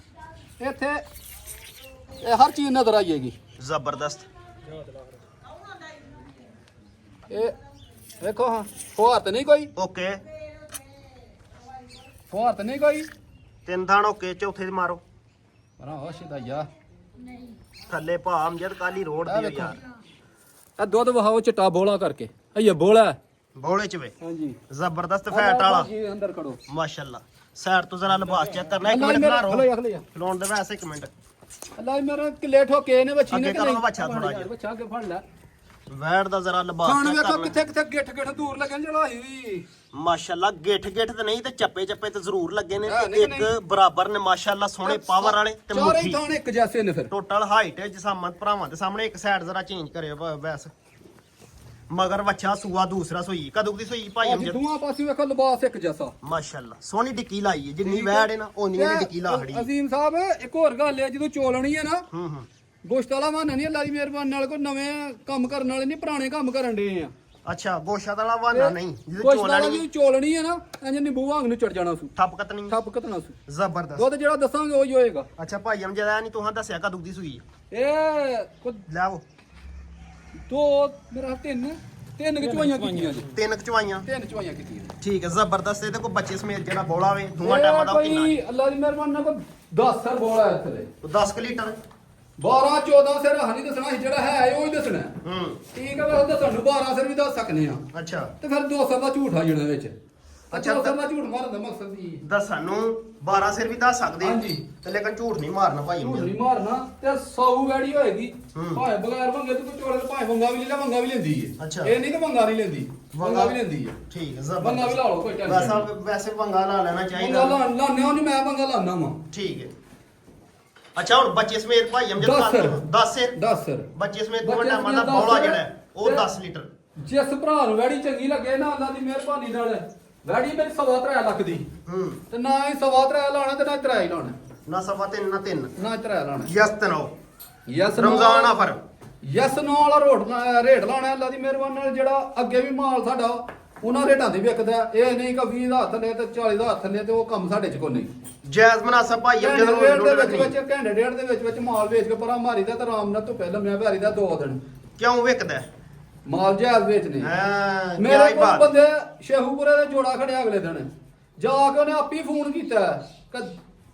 ਇੱਥੇ ਇਹ ਹਰ ਚੀਜ਼ ਨਜ਼ਰ ਆਈਏਗੀ ਜ਼ਬਰਦਸਤ ਇਹ ਵੇਖੋ ਹਾਂ ਫੁਹਾਰ ਤਾਂ ਨਹੀਂ ਕੋਈ ਓਕੇ ਫੁਹਾਰ ਤਾਂ ਨਹੀਂ ਕੋਈ ਤਿੰਨ ਥਾਣ ਓਕੇ ਚੌਥੇ ਤੇ ਮਾਰੋ ਪਰਾਂ ਹੋਸ਼ ਦਾ ਯਾ ਥੱਲੇ ਭਾ ਅਮਜਦ ਕਾਲੀ ਰੋਡ ਆਹ ਦੀ ਵੇਖੋ। ਯਾਰ ਇਹ ਦੁੱਧ ਵਹਾਓ ਚਿੱਟਾ ਬੋਲਾ ਕਰਕੇ ਇਹ ਬੋਲਾ ਬੋਲੇ ਚ ਵੇ ਹਾਂਜੀ ਜ਼ਬਰਦਸਤ ਫੈਟ ਵਾਲਾ ਜੀ ਅੰਦਰ ਖੜੋ ਮਾਸ਼ਾਅੱਲਾ ਸਾਈਡ ਤੋਂ ਜ਼ਰਾ ਲਿਬਾਸ ਚੈੱਕ ਕਰਨਾ ਇੱਕ ਅੱਲਾ ਮਿੰਟ ਮੇਰਾ ਖਲਾਰੋ ਖਲੋ ਜਾ ਖਲੋ ਜਾ ਖਲੋਣ ਦੇ ਵੈਸੇ ਇੱਕ ਮਿੰਟ ਅੱਲਾ ਮੇਰਾ ਕਿਲੇ ਠੋਕੇ ਨੇ ਬੱਚੀ ਨੇ ਅੱਗੇ ਕਰੋ ਬੱਚਾ ਥੋੜ੍ਹਾ ਜਿਹਾ। ਬੱਚਾ ਕੇ ਫੜ ਲੈ ਵੈੜ ਦਾ ਜ਼ਰਾ ਲਿਬਾਸ ਖਾਣ ਚੈੱਕ ਵੇਖੋ ਕਰਨਾ ਕਿੱਥੇ ਕਿੱਥੇ ਗਿੱਠ ਗਿੱਠ ਦੂਰ ਲੱਗਣ ਚੜਾਈ ਮਾਸ਼ਾਅੱਲਾ ਗਿੱਠ ਗਿੱਠ ਤੇ ਨਹੀਂ ਤੇ ਚੱਪੇ ਚੱਪੇ ਤੇ ਜ਼ਰੂਰ ਲੱਗੇ ਨੇ ਹਾਂ, ਤੇ ਨਹੀਂ, ਇੱਕ ਬਰਾਬਰ ਨੇ ਮਾਸ਼ਾਅੱਲਾ ਸੋਹਣੇ ਪਾਵਰ ਵਾਲੇ ਤੇ ਚਾਰੇ ਮੁੱਠੀ ਥਾਣੇ ਇੱਕ ਜੈਸੇ ਨੇ ਫਿਰ ਟੋਟਲ ਹਾਈਟ ਹੈ ਜਸਾਮਤ ਭਰਾਵਾਂ ਦੇ ਸਾਹਮਣੇ ਇੱਕ ਸਾਈਡ ਜ਼ਰਾ ਚੇਂਜ ਕਰਿਓ ਵੈਸ ਮਗਰ ਵੱਛਾ ਸੂਆ ਦੂਸਰਾ ਸੂਈ ਕਦੋਂ ਦੀ ਸੂਈ ਭਾਈ ਅੱਜ ਅਮਜਦ ਦੋਵਾਂ ਪਾਸੇ ਵੇਖੋ ਲਿਬਾਸ ਇੱਕ ਜੈਸਾ ਮਾਸ਼ਾਅੱਲਾ ਸੋਹਣੀ ਡਿੱਕੀ ਲਾਈ ਹੈ ਜਿੰਨੀ ਵੈੜ ਹੈ ਨਾ ਓਨੀ ਇਹਨੇ ਡਿੱਕੀ ਲਾ ਖੜੀ ਅਜ਼ੀਮ ਸਾਹਿਬ ਇੱਕ ਹੋਰ ਗੱਲ ਹੈ ਜਦੋਂ ਚੋਲਣੀ ਹੈ ਨਾ ਹੂੰ ਗੋਸ਼ਤ ਵਾਲਾ ਬਹਾਨਾ ਨਹੀਂ ਅੱਲਾ ਦੀ ਮਿਹਰਬਾਨੀ ਨਾਲ ਕੋਈ ਨਵੇਂ ਕੰਮ ਕਰਨ ਵਾਲੇ ਨਹੀਂ ਪੁਰਾਣੇ ਕੰਮ ਕਰਨ ਦੇ ਆ ਅੱਛਾ ਗੋਸ਼ਾ ਵਾਲਾ ਬਹਾਨਾ ਨਹੀਂ ਜਿਹਦੇ ਗੋਸ਼ਤ ਵਾਲਾ ਚੋਲਣੀ ਜਦੋਂ ਚੋਲਣੀ ਹੈ ਨਾ ਇੰਜ ਨਿੰਬੂ ਵਾਂਗ ਨੂੰ ਚੜ ਜਾਣਾ ਸੂ ਠੱਪ ਕਤਨੀ ਠੱਪ ਕਤਨਾ ਸੂ ਜ਼ਬਰਦਸਤ ਦੁੱਧ ਜਿਹੜਾ ਦੱਸਾਂਗੇ ਉਹੀ ਹੋਏਗਾ ਅੱਛਾ ਭਾਈ ਅਮਜਦ ਆ ਨਹੀਂ ਤੁਹਾਂ ਦੱਸਿਆ ਕਦੋਂ ਦੀ ਸੂਈ ਇਹ ਕੋਈ ਲੈ ਆਓ ਦੋ ਮੇਰਾ ਤਿੰਨ ਚੁਆਈਆਂ ਕੀਤੀਆਂ ਜੀ ਤਿੰਨ ਕਚਵਾਈਆਂ ਤਿੰਨ ਚੁਆਈਆਂ ਕੀਤੀਆਂ ਠੀਕ ਹੈ ਜ਼ਬਰਦਸਤ ਇਹਦੇ ਕੋਈ ਬੱਚੇ ਸਮੇਤ ਜਿਹੜਾ ਬੋਲਾ ਵੇ ਦੋਵਾਂ ਟਾਈਮਾਂ ਦਾ ਉਹ ਕਿੰਨਾ ਕੋਈ ਅੱਲਾ ਦੀ ਮਿਹਰਬਾਨੀ ਨਾਲ ਕੋਈ 10 ਸਰ ਬੋਲਾ ਇੱਥੇ 10 ਲੀਟਰ 12 14 ਸਿਰ ਨਹੀਂ ਦੱਸਣਾ ਸੀ ਜਿਹੜਾ ਹੈ ਉਹ ਹੀ ਦੱਸਣਾ ਹੂੰ ਠੀਕ ਹੈ ਮੈਂ ਦੱਸਣ ਨੂੰ 12 ਸਿਰ ਵੀ ਦੱਸ ਸਕਨੇ ਆ ਅੱਛਾ ਤੇ ਫਿਰ 2 ਸਿਰ ਦਾ ਝੂਠ ਆ ਜਿਹੜਾ ਵਿੱਚ ਅੱਛਾ, ਅੱਛਾ 2 ਸਿਰ ਦਾ ਝੂਠ ਮਾਰਨ ਦਾ ਮਕਸਦ ਕੀ ਹੈ ਦੱਸਣ ਨੂੰ 12 ਸਿਰ ਵੀ ਦੱਸ ਸਕਦੇ ਹਾਂਜੀ। ਤੇ ਲੇਕਿਨ ਝੂਠ ਨਹੀਂ ਮਾਰਨਾ ਭਾਈ ਝੂਠ ਅਮਜਦ ਨਹੀਂ ਮਾਰਨਾ ਤੇ 100 ਵੈੜੀ ਹੋਏਗੀ ਹੂੰ। ਭਾਵੇਂ ਬਗੈਰ ਵੰਗੇ ਤੂੰ ਚੋਲੇ ਭਾਵੇਂ ਵੰਗਾ ਵੀ ਲੈ ਲੈ ਵੰਗਾ ਵੀ ਲੈਂਦੀ ਹੈ ਅੱਛਾ। ਇਹ ਨਹੀਂ ਕਿ ਵੰਗਾ ਨਹੀਂ ਲੈਂਦੀ ਵੰਗਾ ਵੀ ਲੈਂਦੀ ਹੈ ਠੀਕ ਹੈ ਵੰਗਾ ਵੀ ਲਾ ਲਓ ਕੋਈ ਟੈਨਸ਼ਨ ਵੈਸੇ ਵੰਗਾ ਲਾ ਲੈਣਾ ਵੰਗਾ ਚਾਹੀਦਾ ਲਾਣੇ ਉਹ ਨਹੀਂ ਮੈਂ ਵੰਗਾ ਲਾਣਾ ਵਾ ਠੀਕ ਹੈ ਅੱਛਾ ਹੁਣ ਬੱਚੇ ਸਮੇਤ ਭਾਈ ਅਮਜਦ 10 ਸਿਰ। 10 ਸਿਰ 10 ਸਿਰ ਬੱਚੇ ਸਮੇਤ ਬੱਚੇ ਦੋਵਾਂ ਟਾਈਮਾਂ ਦਾ ਸਮੇਤ ਬੋਲਾ 10 ਜਿਹੜਾ ਹੈ, ਉਹ ਤੇ 10 ਲੀਟਰ ਜਿਸ ਭਰਾ ਨੂੰ ਵੈੜੀ ਚੰਗੀ ਲੱਗੇ ਨਾ ਅੱਲਾ ਦੀ ਮਿਹਰਬਾਨੀ ਨਾਲ ਵੈੜੀ ਮੇਰੀ 3.5 ਲੱਖ ਦੀ ਹੂੰ ਤੇ ਨਾ ਹੀ 3.5 ਲਾਣਾ ਤੇ ਨਾ 3 ਲਾਣਾ ਨਾ ਸਵਾ ਤਿੰਨ ਨਾ ਤਿੰਨ ਨਾ 3 ਲਾਣਾ ਯਸ ਤਨੋ ਯਸ ਰਮਜ਼ਾਨ ਆਫਰ ਯਸ ਨੋ ਵਾਲਾ ਰੇਟ ਲਾਣਾ ਅੱਲਾ ਦੀ ਮਿਹਰਬਾਨੀ ਨਾਲ ਜਿਹੜਾ ਅੱਗੇ ਵੀ ਮਾਲ ਸਾਡਾ ਉਹਨਾਂ ਰੇਟਾਂ ਤੇ ਵਿਕਦਾ ਇਹ ਨਹੀਂ ਕਿ 20 ਦਾ ਹੱਥ ਨੇ ਤੇ 40 ਦਾ ਹੱਥ ਨੇ ਤੇ ਉਹ ਕੰਮ ਸਾਡੇ ਚ ਕੋਈ ਨਹੀਂ ਜਾਇਜ਼ ਮਨਾਸਬ ਭਾਈ ਅਮਜਦ ਨੂੰ ਰੇਟ ਦੇ ਲੋੜ ਵਿੱਚ ਨਹੀਂ ਘੰਟੇ ਡੇਢ ਦੇ ਵਿੱਚ ਮਾਲ ਵੇਚ ਕੇ ਪਰਾਂ ਮਾਰੀ ਦਾ ਤੇ ਆਰਾਮ ਨਾਲ ਧੁੱਪੇ ਲੰਮਿਆ ਭਾਰੀ ਦਾ 2 ਦਿਨ ਕਿਉਂ ਵਿਕਦਾ ਹੈ? ਮਾਲ ਜਾਇਜ਼ ਵੇਚਨੇ ਹਾਂ ਮੇਰੇ ਮੇਰੇ ਕੋਲ ਬੰਦੇ ਸ਼ੇਖੂਪੁਰੇ ਦੇ ਜੋੜਾ ਖੜਿਆ ਅਗਲੇ ਦਿਨ ਜਾ ਕੇ ਉਹਨੇ ਆਪੀ ਫੋਨ ਕੀਤਾ ਕਿ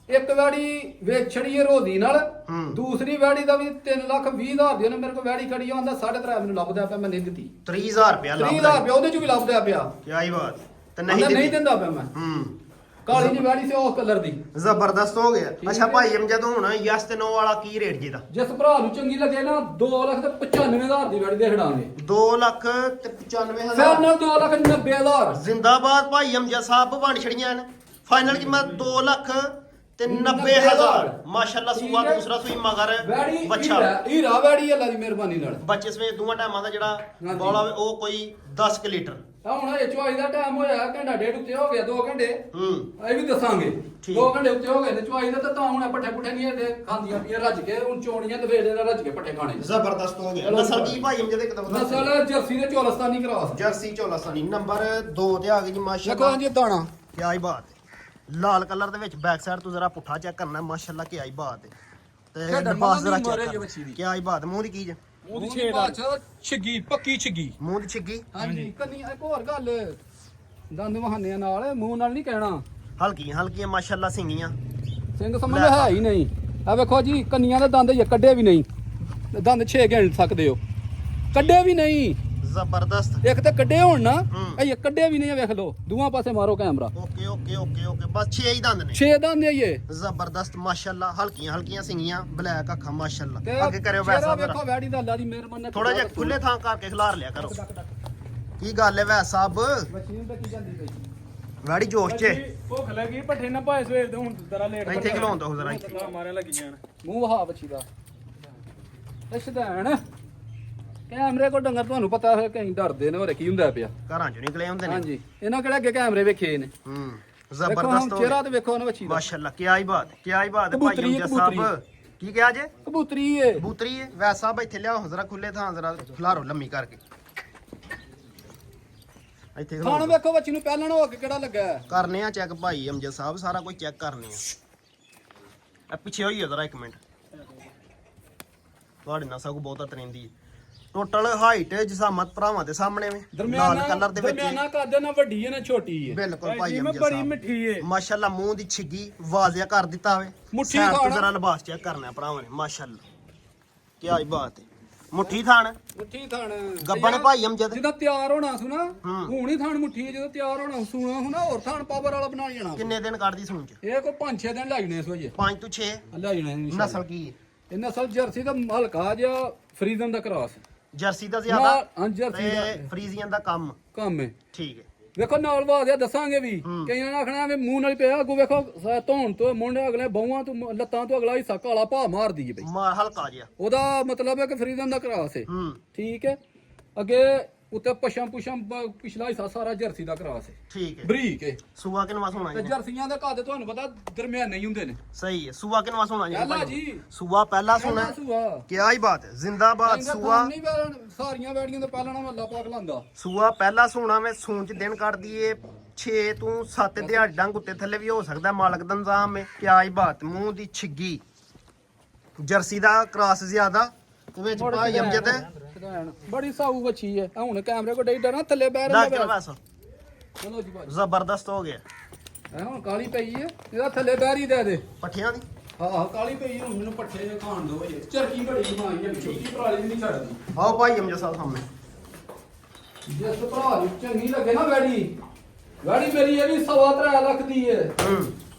ਇੱਕ ਵੈੜੀ ਵੇਚੜੀ ਹੈ ਰੋਦੀ ਨਾਲ ਹੂੰ। ਦੂਸਰੀ ਵੈੜੀ ਦਾ ਵੀ 3,20,000 ਦੀ ਉਹਨੇ ਮੇਰੇ ਕੋਲ ਵੈੜੀ ਖੜੀ ਆਉਂਦਾ 3.5 ਮੈਨੂੰ ਲੱਭਦਾ ਪਿਆ ਮੈਂ ਨਹੀਂ ਦਿੱਤੀ 30000 ਰੁਪਇਆ 30,000 ਲੱਭਦਾ ਰੁਪਇਆ ਉਹਦੇ ਚ ਵੀ ਲੱਭਦਾ ਪਿਆ ਕੀ ਆਈ ਬਾਤ ਤੇ ਨਹੀਂ ਨਹੀਂ ਨਹੀਂ ਦਿੱਤੀ ਦਿੰਦਾ ਪਿਆ ਮੈਂ ਹੂੰ ਕਾਲੀ ਦੀ ਵੈੜੀ ਸੀ ਉਸ ਕਲਰ ਦੀ ਜ਼ਬਰਦਸਤ ਹੋ ਗਿਆ ਠੀਕ ਅੱਛਾ ਹੈ। ਭਾਈ ਅਮਜਦ ਹੁਣ ਯਸ ਤੇ ਨੋ ਵਾਲਾ ਕੀ ਰੇਟ ਜੀ ਦਾ ਜਿਸ ਭਰਾ ਨੂੰ ਚੰਗੀ ਲੱਗੇ ਨਾ 2,95,000 ਦੀ ਵੈੜੀ ਦੇ ਛਡਾਂਗੇ 2,95,000 ਫਾਈਨਲ 2,90,000 ਜ਼ਿੰਦਾਬਾਦ ਭਾਈ ਅਮਜਦ ਸਾਹਿਬ ਬਣ ਛੜੀਆਂ ਨੇ ਫਾਈਨਲ ਕੀ ਮੈਂ 2,90,000 ਮਾਸ਼ਾਅੱਲਾ ਸੂਆ ਠੀਕ ਹੈ। ਦੂਸਰਾ ਸੂਈ ਮਗਰ ਵੈੜੀ ਬੱਚਾ ਹੀਰਾ ਵੈੜੀ ਅੱਲਾ ਦੀ ਮਿਹਰਬਾਨੀ ਨਾਲ ਬੱਚੇ ਸਵੇ ਦੋਵਾਂ ਟਾਈਮਾਂ ਦਾ ਜਿਹੜਾ ਹਾਂਜੀ। ਬੋਲਾ ਹੋਵੇ ਉਹ ਕੋਈ 10 ਕੁ ਲੀਟਰ ਆ ਹੁਣ ਇਹ ਚੁਆਈ ਦਾ ਟਾਈਮ ਹੋਇਆ ਘੰਟਾ ਡੇਢ ਉੱਤੇ ਹੋ ਗਿਆ 2 ਘੰਟੇ ਹੂੰ ਇਹ ਵੀ ਦੱਸਾਂਗੇ ਠੀਕ। 2 ਘੰਟੇ ਉੱਤੇ ਹੋ ਗਏ ਨੇ ਚੁਆਈ ਦਾ ਤਾਂ ਹੁਣ ਪੱਠੇ ਪੁੱਠੇ ਨਹੀਂ ਇਹਦੇ ਖਾਂਦੀਆਂ ਪਈਆਂ ਰੱਜ ਕੇ ਹੁਣ ਚੋਣੀਆਂ ਤੇ ਫੇਰ ਰੱਜ ਕੇ ਪੱਠੇ ਖਾਣੇ ਜ਼ਬਰਦਸਤ ਹੋ ਗਿਆ ਚਲੋ ਨਸਲ ਕੀ ਭਾਈ ਅਮਜਦ ਇੱਕ ਦਫਾ ਨਸਲ ਜਰਸੀ ਦੇ ਚੋਲਸਤਾਨੀ ਕਰਾਸ ਜਰਸੀ ਚੋਲਾਸਾਨੀ ਨੰਬਰ 2 ਤੇ ਆ ਗਈ ਜੀ ਦੇਖੋ ਮਾਸ਼ਾਅੱਲਾ ਹਾਂਜੀ ਦਾਣਾ ਕਿਆ ਹੀ ਬਾਤ ਹੈ ਲਾਲ ਕਲਰ ਦੇ ਵਿੱਚ ਬੈਕ ਸਾਈਡ ਤੋਂ ਜ਼ਰਾ ਪੁੱਠਾ ਚੈੱਕ ਕਰਨਾ ਮਾਸ਼ਾਅੱਲਾ ਕਿਆ ਹੀ ਬਾਤ ਹੈ ਤੇ ਸਾਡਾ ਲਿਬਾਸ ਜ਼ਰਾ ਮੋਰੇ ਚੈੱਕ ਜੀ ਬੱਚੀ ਦੀ। ਕਿਆ ਹੀ ਬਾਤ ਮੂੰਹ ਦੀ ਕੀ ਜੇ ਉਹਦੀ ਛੇੜ ਛਿੱਗੀ ਪੱਕੀ ਛਿੱਗੀ ਮੂੰਹ ਦੀ ਛਿੱਗੀ ਹਾਂਜੀ ਕੰਨੀ ਇੱਕ ਹੋਰ ਗੱਲ ਦੰਦ ਵਹਾਨਿਆਂ ਨਾਲ ਮੂੰਹ ਨਾਲ ਨਹੀਂ ਕਹਿਣਾ ਹਲਕੀਆਂ ਹਲਕੀਆਂ ਮਾਸ਼ਾਅੱਲਾ ਸਿੰਗੀਆਂ ਸਿੰਘ ਸਮਝ ਹੈ ਹੀ ਨਹੀਂ ਆ ਵੇਖੋ ਜੀ ਕੰਨੀਆਂ ਦੇ ਦੰਦ ਕੱਢੇ ਵੀ ਨਹੀਂ ਦੰਦ 6 ਗਿਣ ਸਕਦੇ ਹੋ ਕੱਢੇ ਵੀ ਨਹੀਂ ਜ਼ਬਰਦਸਤ ਇੱਕ ਤਾਂ ਕੱਢੇ ਹੋਣ ਨਾ ਹੂੰ। ਇਹ ਕੱਢੇ ਵੀ ਨਹੀਂ ਵੇਖ ਲਓ ਦੋਵਾਂ ਪਾਸੇ ਮਾਰੋ camera okay okay okay okay ਬਸ 6 ਹੀ ਦੰਦ ਨੇ 6 ਦੰਦ ਹੈ ਇਹ ਜ਼ਬਰਦਸਤ ਮਾਸ਼ਾਅੱਲਾ ਹਲਕੀਆਂ ਹਲਕੀਆਂ ਸਿੰਗੀਆਂ ਬਲੈਕ ਅੱਖਾਂ ਮਾਸ਼ਾਅੱਲਾ ਤੇ ਅੱਗੇ ਕਰਿਓ ਚਿਹਰਾ ਵੈਸਾ ਵੇਖੋ ਵੈੜੀ ਦਾ ਅੱਲਾ ਦੀ ਮਿਹਰਬਾਨੀ ਨਾਲ ਥੋੜਾ ਜਿਹਾ ਖੁੱਲੇ ਥਾਂ ਕਰਕੇ ਖਿਲਾਰ ਲਿਆ ਕਰੋ ਕੀ ਗੱਲ ਹੈ ਵੈਸ ਸਾਹਿਬ ਬੱਚੀ ਨੂੰ ਤਾਂ ਕੀ ਜਾਂਦੀ ਪਈ ਵੈੜੀ ਜੋਸ਼ ਚ ਭੁੱਖ ਲੱਗੀ ਪੱਠੇ ਨਾ ਭਾਏ ਸਵੇਰ ਦੇ ਹੁਣ ਜ਼ਰਾ ਲੇਟ ਇੱਥੇ ਖਿਲਾਉਣ ਦੋ ਜ਼ਰਾ ਇੱਥੇ ਮਾਰਿਆ ਲੱਗੀਆਂ ਨੇ ਮੂੰਹ ਵਹਾ ਬੱਚੀ ਦਾ ਰਿਸ਼ਤੇਦਾਰ ਕੈਮਰੇ ਕੋ ਡੰਗਰ ਤੁਹਾਨੂੰ ਪਤਾ ਹੈ ਕਈ ਡਰਦੇ ਨੇ ਹੋਰੇ ਕੀ ਹੁੰਦਾ ਪਿਆ ਘਰਾਂ ਚੋਂ ਨਿਕਲੇ ਹੁੰਦੇ ਨੇ ਹਾਂਜੀ ਇਹਨਾਂ ਕਿਹੜੇ ਅੱਗੇ ਕੈਮਰੇ ਵੇਖੇ ਨੇ ਹੂੰ ਦੇਖੋ ਜ਼ਬਰਦਸਤ ਹੁਣ ਹੋ ਚਿਹਰਾ ਗਿਆ ਤੇ ਵੇਖੋ ਨਾ ਬੱਚੀ ਦਾ ਮਾਸ਼ਾਅੱਲਾ ਕੀ ਬਾਤ ਹੈ ਭਾਈ ਕਬੂਤਰੀ ਹੈ, ਅਮਜਦ ਸਾਹਿਬ ਕੀ ਕਿਹਾ ਜੇ ਕਬੂਤਰੀ ਏ ਕਬੂਤਰੀ ਹੈ ਵੈਸ ਸਾਹਿਬ ਇੱਥੇ ਲਿਆਓ ਜ਼ਰਾ ਖੁੱਲੇ ਥਾਂ ਜ਼ਰਾ ਖਿਲਾਰੋ ਲੰਮੀ ਕਰਕੇ ਇੱਥੇ ਖਿਲਾਰੋ। ਖਾਣ ਵੇਖੋ ਬੱਚੀ ਨੂੰ ਪਹਿਲਣ ਹੋ ਕੇ ਕਿਹੜਾ ਲੱਗਾ ਹੈ। ਕਰਨੇ ਆ ਚੈੱਕ ਭਾਈ ਅਮਜਦ ਸਾਹਿਬ ਸਾਰਾ ਕੁਝ ਚੈੱਕ ਕਰਨੇ ਆ ਪਿੱਛੇ ਹੋਈ ਜ਼ਰਾ ਇੱਕ ਮਿੰਟ ਤੁਹਾਡੇ ਨਾਲ ਸਗੋਂ ਬਹੁਤਾ ਤਰਿੰਦੀ ਹੈ ਟੋਟਲ ਹਾਈਟ ਜਸਾਮਤ ਭਰਾਵਾਂ ਦੇ ਸਾਹਮਣੇ ਵੇ ਲਾਲ ਕਲਰ ਦੇ ਵਿੱਚ ਦਰਮਿਆਨਾ ਕੱਦ ਨਾ ਵੱਡੀ ਹੈ ਨਾ ਛੋਟੀ ਹੈ ਬਿਲਕੁਲ ਭਾਈ ਭਾਈ ਮੈਂ ਅਮਜਦ ਬੜੀ ਸਾਹਿਬ ਮਿੱਠੀ ਏ ਮਾਸ਼ਾਅੱਲਾ ਮੂੰਹ ਦੀ ਛਿੱਗੀ ਵਾਜ਼ਿਆ ਕਰ ਦਿੱਤਾ ਹੋਵੇ ਮੁੱਠੀ Side ਤੋਂ ਖਾਣਾ। ਜ਼ਰਾ ਲਿਬਾਸ ਚੈੱਕ ਕਰਨਾ ਭਰਾਵਾਂ ਨੇ ਮਾਸ਼ਾਅੱਲਾ ਕੀ ਆਈ ਬਾਤ ਹੈ ਮੁੱਠੀ ਥਾਣ ਮੁੱਠੀ ਥਾਣ ਗੱਬਣ ਭਾਈ ਅਮਜਦ ਜਦੋਂ ਤਿਆਰ ਹੋਣਾ ਸੁਣਾ ਹੂੰ। ਹੁਣ ਹੀ ਥਾਣ ਮੁੱਠੀ ਹੈ, ਜਦੋਂ ਤਿਆਰ ਹੋਣਾ ਸੁਣਾ ਹੁਣਾ ਹੋਰ ਥਾਣ ਪਾਵਰ ਵਾਲਾ ਬਣਾ ਜਾਣਾ ਕਿੰਨੇ ਦਿਨ ਕੱਢਦੀ ਸੂਣ ਚ ਇਹ ਕੋਈ 5-6 ਦਿਨ ਲੱਗ ਜਾਣੇ ਸੋਜੇ 5 ਤੋਂ 6 ਲੱਗ ਜਾਣੇ ਨਸਲ ਕੀ ਹੈ ਇਹ ਨਸਲ ਜਰਸੀ ਦਾ ਹਲਕਾ ਜਿਹਾ ਫਰੀਜ਼ਨ ਦਾ ਕਰਾਸ ਜਰਸੀ ਦਾ ਜ਼ਿਆਦਾ ਹਾਂ ਜਰਸੀ ਦਾ ਤੇ ਫਰੀਜ਼ੀਆਂ ਦਾ ਕੰਮ ਕੰਮ ਹੈ ਠੀਕ ਹੈ ਵੇਖੋ ਨਾਲ ਬਾਅਦ ਇਹ ਦੱਸਾਂਗੇ ਵੀ ਹੂੰ। ਕਈਆਂ ਨੇ ਆਖਣਾ ਵੀ ਮੂੰਹ ਨਾਲ ਹੀ ਪਿਆ ਅੱਗੋਂ ਵੇਖੋ ਧੌਣ ਤੋਂ ਮੁੰਡੇ ਅਗਲੇ ਬਾਹਾਂ ਤੋਂ ਲੱਤਾਂ ਤੋਂ ਅਗਲਾ ਹਿੱਸਾ ਕਾਲਾ ਭਾ ਮਾਰਦੀ ਹੈ ਬਈ ਮਾਰ ਹਲਕਾ ਜਿਹਾ ਉਹਦਾ ਮਤਲਬ ਹੈ ਕਿ ਫਰੀਜ਼ਨ ਦਾ ਕਰਾਸ ਹੈ ਹੂੰ ਠੀਕ ਹੈ ਅੱਗੇ ਉੱਤੇ ਪਸ਼ਮ ਪਿਛਲਾ ਹਿੱਸਾ ਸਾਰਾ ਜਰਸੀ ਦਾ ਕਰਾਸ ਹੈ ਠੀਕ ਹੈ ਬਰੀਕ ਹੈ ਸੂਆ ਕਿਨਵਾ ਸੋਣਾ ਤੇ ਜੀ ਜਰਸੀਆਂ ਦੇ ਕੱਦ ਤੁਹਾਨੂੰ ਪਤਾ ਦਰਮਿਆਨੇ ਹੀ ਹੁੰਦੇ ਨੇ ਸਹੀ ਹੈ ਸੂਆ ਕਿਨਵਾ ਸੋਣਾ ਜੀ ਪਹਿਲਾ ਭਾਈ? ਜੀ ਸੂਆ ਪਹਿਲਾ ਸੋਣਾ ਪਹਿਲਾ ਸੂਆ ਕਿਆ ਹੀ ਬਾਤ ਹੈ ਜ਼ਿੰਦਾਬਾਦ ਸੂਆ ਨਹੀਂ ਸਾਰੀਆਂ ਵੈੜੀਆਂ ਤੋਂ ਪਹਿਲਾਂ ਨਾ ਮੱਲਾ ਪਾਕ ਲਾਂਦਾ ਸੂਆ ਪਹਿਲਾ ਸੋਣਾ ਮੈਂ ਸੂਣ ਚ ਦਿਨ ਕੱਢਦੀ ਏ 6 ਤੋਂ 7 ਦਿਹਾੜੀ ਡੰਗ ਉੱਤੇ ਥੱਲੇ ਵੀ ਹੋ ਸਕਦਾ ਮਾਲਕ ਦਾ ਨਿਜ਼ਾਮ ਹੈ ਕਿਆ ਹੀ ਬਾਤ ਮੂੰਹ ਦੀ ਛਿੱਗੀ ਜਰਸੀ ਦਾ ਕ੍ਰਾਸ ਜ਼ਿਆਦਾ ਤੇ ਵਿੱਚ ਭਾਈ ਅਮਜਦ ਬੜੀ ਸਾਊ ਬੱਚੀ ਹੈ ਆ ਹੁਣ ਕੈਮਰੇ ਕੋ ਡੇਈ ਡਰਨਾ ਥੱਲੇ ਬੈਰ ਡਾਕਟਰ ਬਸ ਚਲੋ ਜੀ ਭਾਈ ਜ਼ਬਰਦਸਤ ਹੋ ਗਿਆ ਇਹ ਹੁਣ ਕਾਲੀ ਪਈ ਹੈ ਇਹਦਾ ਥੱਲੇ ਬੈਰ ਹੀ ਦੇ ਦੇ ਪੱਠਿਆਂ ਦੀ ਹਾਂ ਕਾਲੀ ਪਈ ਹੁਣ ਮੈਨੂੰ ਪੱਠੇ ਖਾਣ ਦੋ ਇਹ ਚਰਕੀ ਬੜੀ ਬਣਾਈ ਹੈ ਛੋਟੀ ਪਰਾਲੀ ਵੀ ਨਹੀਂ ਛੱਡਦੀ ਆਓ ਭਾਈ ਅਮਜਦ ਸਾਹਿਬ ਸਾਹਮਣੇ ਜਿਸ ਭਰਾ ਨੂੰ ਚੰਗੀ ਲੱਗੇ ਨਾ ਵੈੜੀ ਮੇਰੀ ਇਹ ਵੀ 2.5 ਲੱਖ ਦੀ ਹੈ ਹੂੰ